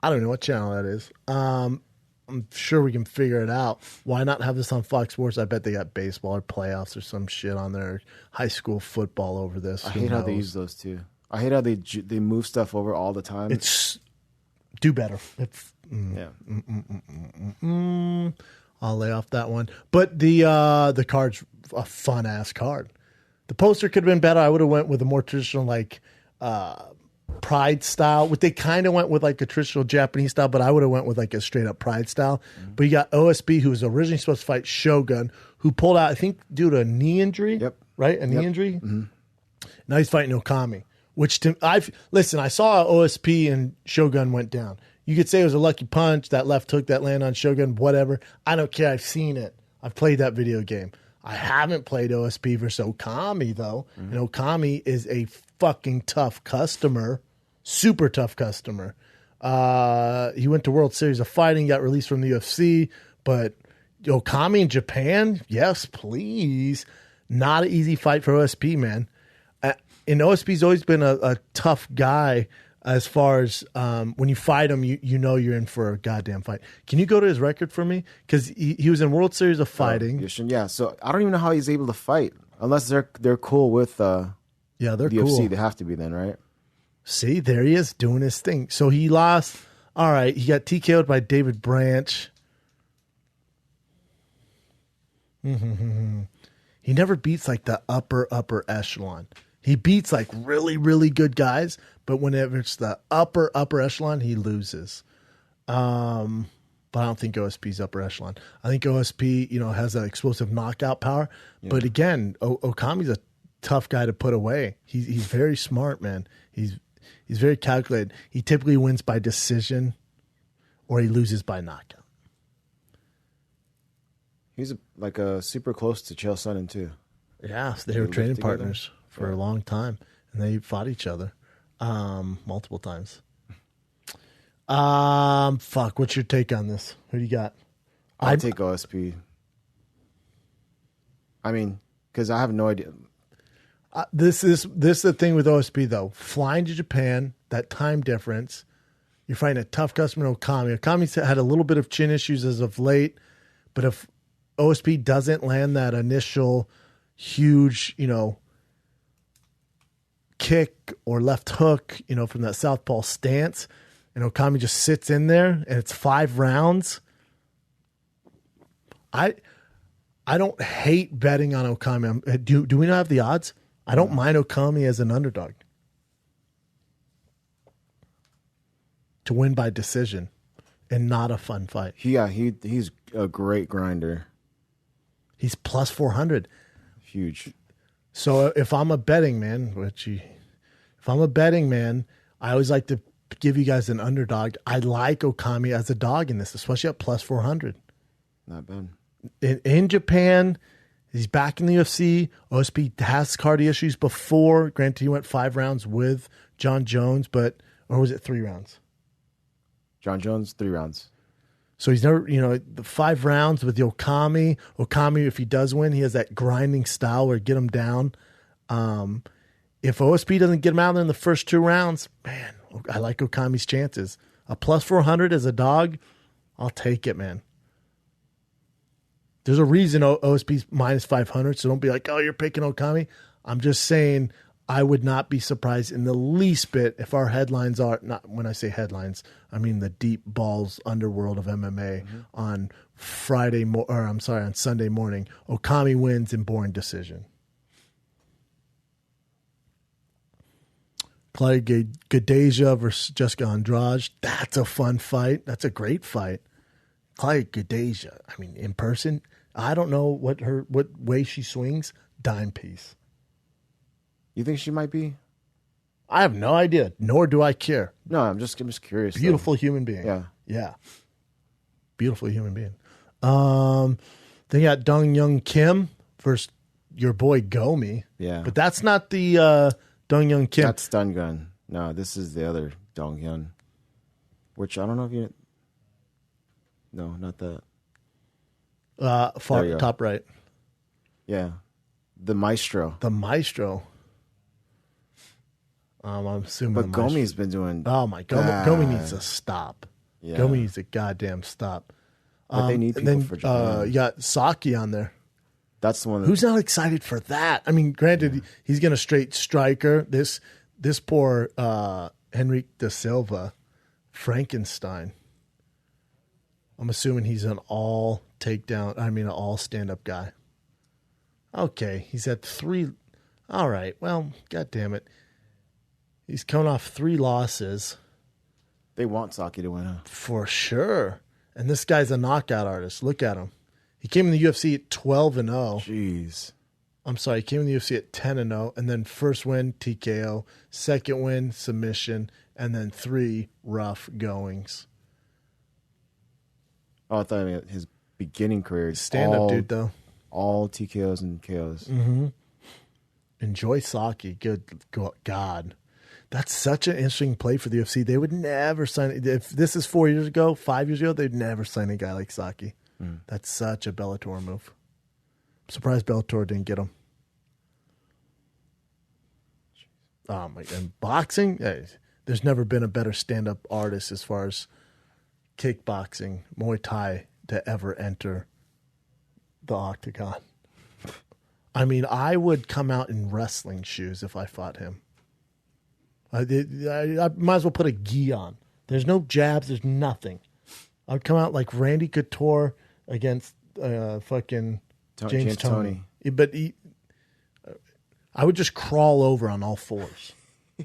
S1: I don't know what channel that is. I'm sure we can figure it out. Why not have this on Fox Sports? I bet they got baseball or playoffs or some shit on their high school football over this.
S2: I hate how they use those too. I hate how they move stuff over all the time.
S1: It's do better. I'll lay off that one. But the card's a fun ass card. The poster could have been better. I would have went with a more traditional Pride style. They kind of went with like a traditional Japanese style, but I would have went with like a straight up Pride style. But you got OSP, who was originally supposed to fight Shogun, who pulled out, I think, due to a knee injury.
S2: Yep.
S1: Right? A knee injury. Mm-hmm. Now he's fighting Okami, which I saw OSP and Shogun went down. You could say it was a lucky punch, that left hook that landed on Shogun, whatever. I don't care. I've seen it. I've played that video game. I haven't played OSP versus Okami, though. Mm-hmm. And Okami is a fucking tough customer. Super tough customer. He went to World Series of Fighting, got released from the UFC. But Okami in Japan? Yes, please. Not an easy fight for OSP, man. And OSP's always been a tough guy as far as when you fight him, you know you're in for a goddamn fight. Can you go to his record for me? Because he was in World Series of Fighting.
S2: Yeah, so I don't even know how he's able to fight unless they're cool with
S1: they're
S2: the
S1: cool.
S2: UFC. They have to be then, right?
S1: See, there he is doing his thing. So he lost. All right, he got TKO'd by David Branch. He never beats like the upper echelon. He beats like really, really good guys, but whenever it's the upper echelon, he loses. But I don't think OSP's upper echelon. I think OSP, has that explosive knockout power. Yeah. But again, Okami's a tough guy to put away. He's very smart, man. He's very calculated. He typically wins by decision, or he loses by knockout.
S2: He's like a super close to Chael Sonnen too.
S1: Yeah, so they were training partners for a long time, and they fought each other multiple times. Fuck, what's your take on this? Who do you got?
S2: I'd take OSP. I mean, because I have no idea.
S1: This is the thing with OSP, though. Flying to Japan, that time difference, you're fighting a tough customer, Okami. Okami's had a little bit of chin issues as of late, but if OSP doesn't land that initial huge, kick or left hook, from that southpaw stance, and Okami just sits in there and it's 5 rounds. I don't hate betting on Okami. Do we not have the odds? I don't mind Okami as an underdog to win by decision and not a fun fight.
S2: Yeah, he's a great grinder.
S1: He's plus 400.
S2: Huge.
S1: So if I'm a betting man, I always like to give you guys an underdog. I like Okami as a dog in this, especially at plus 400.
S2: Not bad.
S1: In Japan, he's back in the UFC. OSP has cardio issues before. Granted, he went 5 rounds with John Jones, or was it 3 rounds?
S2: John Jones, 3 rounds.
S1: So he's never, the 5 rounds with the Okami. Okami, if he does win, he has that grinding style where get him down. If OSP doesn't get him out there in the first 2 rounds, man, I like Okami's chances. A plus 400 as a dog, I'll take it, man. There's a reason OSP's minus 500, so don't be like, oh, you're picking Okami. I'm just saying I would not be surprised in the least bit if our headlines are, not when I say headlines, I mean the deep balls underworld of MMA on on Sunday morning. Okami wins in boring decision. Claudia Gadeja versus Jessica Andrade. That's a fun fight. That's a great fight. Claudia Gadeja. I mean, in person, I don't know what way she swings. Dime piece.
S2: You think she might be?
S1: I have no idea, nor do I care.
S2: No, I'm just curious.
S1: Beautiful human being.
S2: Yeah.
S1: Beautiful human being. Then you got Dong Young Kim versus your boy Gomi.
S2: Yeah.
S1: But that's not the Dong Young Kim.
S2: That's Stun Gun. No, this is the other Dong Hyun. Which I don't know if you... No, not that.
S1: Far top right.
S2: Yeah. The Maestro.
S1: The Maestro. I'm assuming.
S2: But Gomi's been doing...
S1: Oh, my God. Gomi needs to stop.
S2: Yeah.
S1: Gomi needs to goddamn stop.
S2: But they need people for Japan.
S1: You got Saki on there.
S2: That's the one.
S1: Who's not excited for that? I mean, granted, he's going to straight striker. This poor Henrique da Silva, Frankenstein. I'm assuming he's an all takedown. I mean, an all stand up guy. Okay, he's at 3. All right. Well, God damn it. He's coming off 3 losses.
S2: They want Saki to win, huh?
S1: For sure. And this guy's a knockout artist. Look at him. He came in the UFC at 12-0.
S2: Jeez.
S1: I'm sorry. He came in the UFC at 10-0. And then first win, TKO. Second win, submission. And then 3 rough goings.
S2: Oh, I thought his beginning career.
S1: Stand-up dude, though.
S2: All TKOs and KOs.
S1: Mm-hmm. Enjoy Saki. Good God. That's such an interesting play for the UFC. They would never sign... If this is 4 years ago, 5 years ago, they'd never sign a guy like Saki. That's such a Bellator move. I'm surprised Bellator didn't get him. Oh my! And boxing, there's never been a better stand-up artist as far as kickboxing, Muay Thai to ever enter the octagon. I mean, I would come out in wrestling shoes if I fought him. I might as well put a gi on. There's no jabs. There's nothing. I would come out like Randy Couture against fucking James Toney. But I would just crawl over on all fours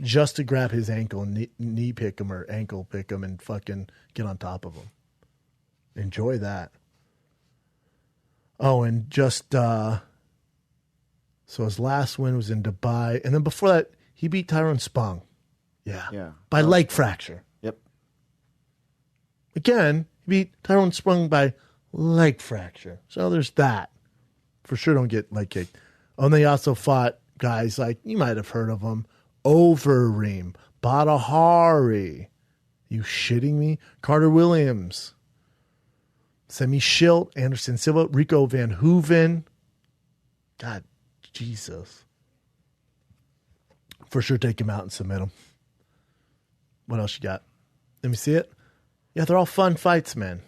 S1: just to grab his ankle and knee pick him or ankle pick him and fucking get on top of him. Enjoy that. Oh, and just so his last win was in Dubai. And then before that, he beat Tyrone Spong. Yeah. By leg fracture.
S2: Yep.
S1: Again, he beat Tyrone Spong by leg fracture. So there's that. For sure don't get leg kicked. Oh, and they also fought guys like, you might have heard of them, Overeem, Badahari. You shitting me? Carter Williams. Semi Schilt, Anderson Silva, Rico Van Hooven. God, Jesus. For sure take him out and submit him. What else you got? Let me see it. Yeah, they're all fun fights, man.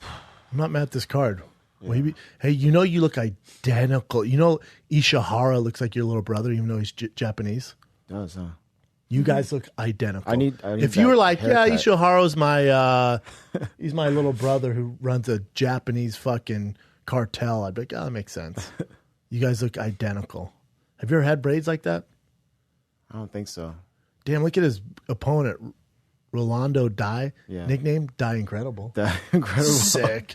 S1: I'm not mad at this card. Yeah. Hey, you know you look identical. You know Ishihara looks like your little brother, even though he's Japanese.
S2: Does, huh?
S1: You guys look identical.
S2: I need
S1: if you were like,
S2: haircut.
S1: Yeah, Ishihara's my he's my little brother who runs a Japanese fucking cartel, I'd be like, oh, that makes sense. You guys look identical. Have you ever had braids like that?
S2: I don't think so.
S1: Damn, look at his opponent, Rolando Die.
S2: Yeah.
S1: Nickname, Die Incredible.
S2: Die Incredible.
S1: Sick.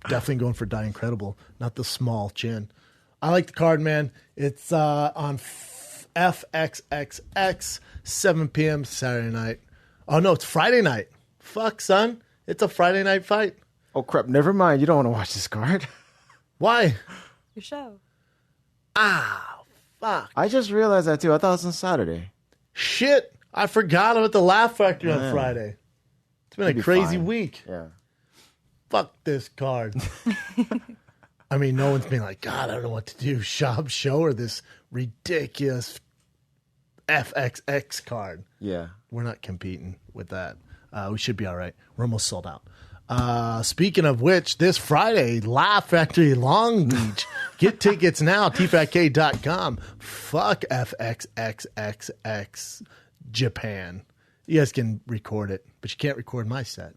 S1: Definitely going for Die Incredible, not the small chin. I like the card, man. It's on FXXX, 7 p.m. Saturday night. Oh, no, it's Friday night. Fuck, son. It's a Friday night fight.
S2: Oh, crap. Never mind. You don't want to watch this card.
S1: Why?
S3: Your show.
S1: Ah, fuck.
S2: I just realized that, too. I thought it was on Saturday.
S1: Shit. I forgot I'm at the Laugh Factory on Friday. It's been a crazy week.
S2: Yeah.
S1: Fuck this card. I mean, no one's being like, God, I don't know what to do. Shop show or this ridiculous FXX card.
S2: Yeah.
S1: We're not competing with that. We should be all right. We're almost sold out. Speaking of which, this Friday, Laugh Factory Long Beach. Get tickets now, tfatk.com. Fuck FXXXX Japan. You guys can record it, but you can't record my set.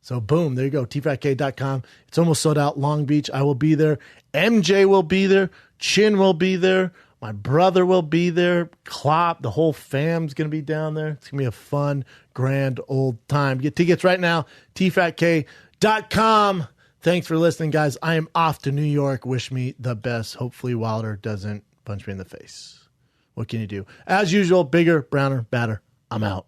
S1: So boom, there you go, tfatk.com. It's almost sold out, Long Beach. I will be there. MJ will be there. Chin will be there. My brother will be there. Klopp, the whole fam's going to be down there. It's going to be a fun, grand old time. Get tickets right now, tfatk.com. Thanks for listening, guys. I am off to New York. Wish me the best. Hopefully Wilder doesn't punch me in the face. What can you do? As usual, bigger, browner, badder. I'm out.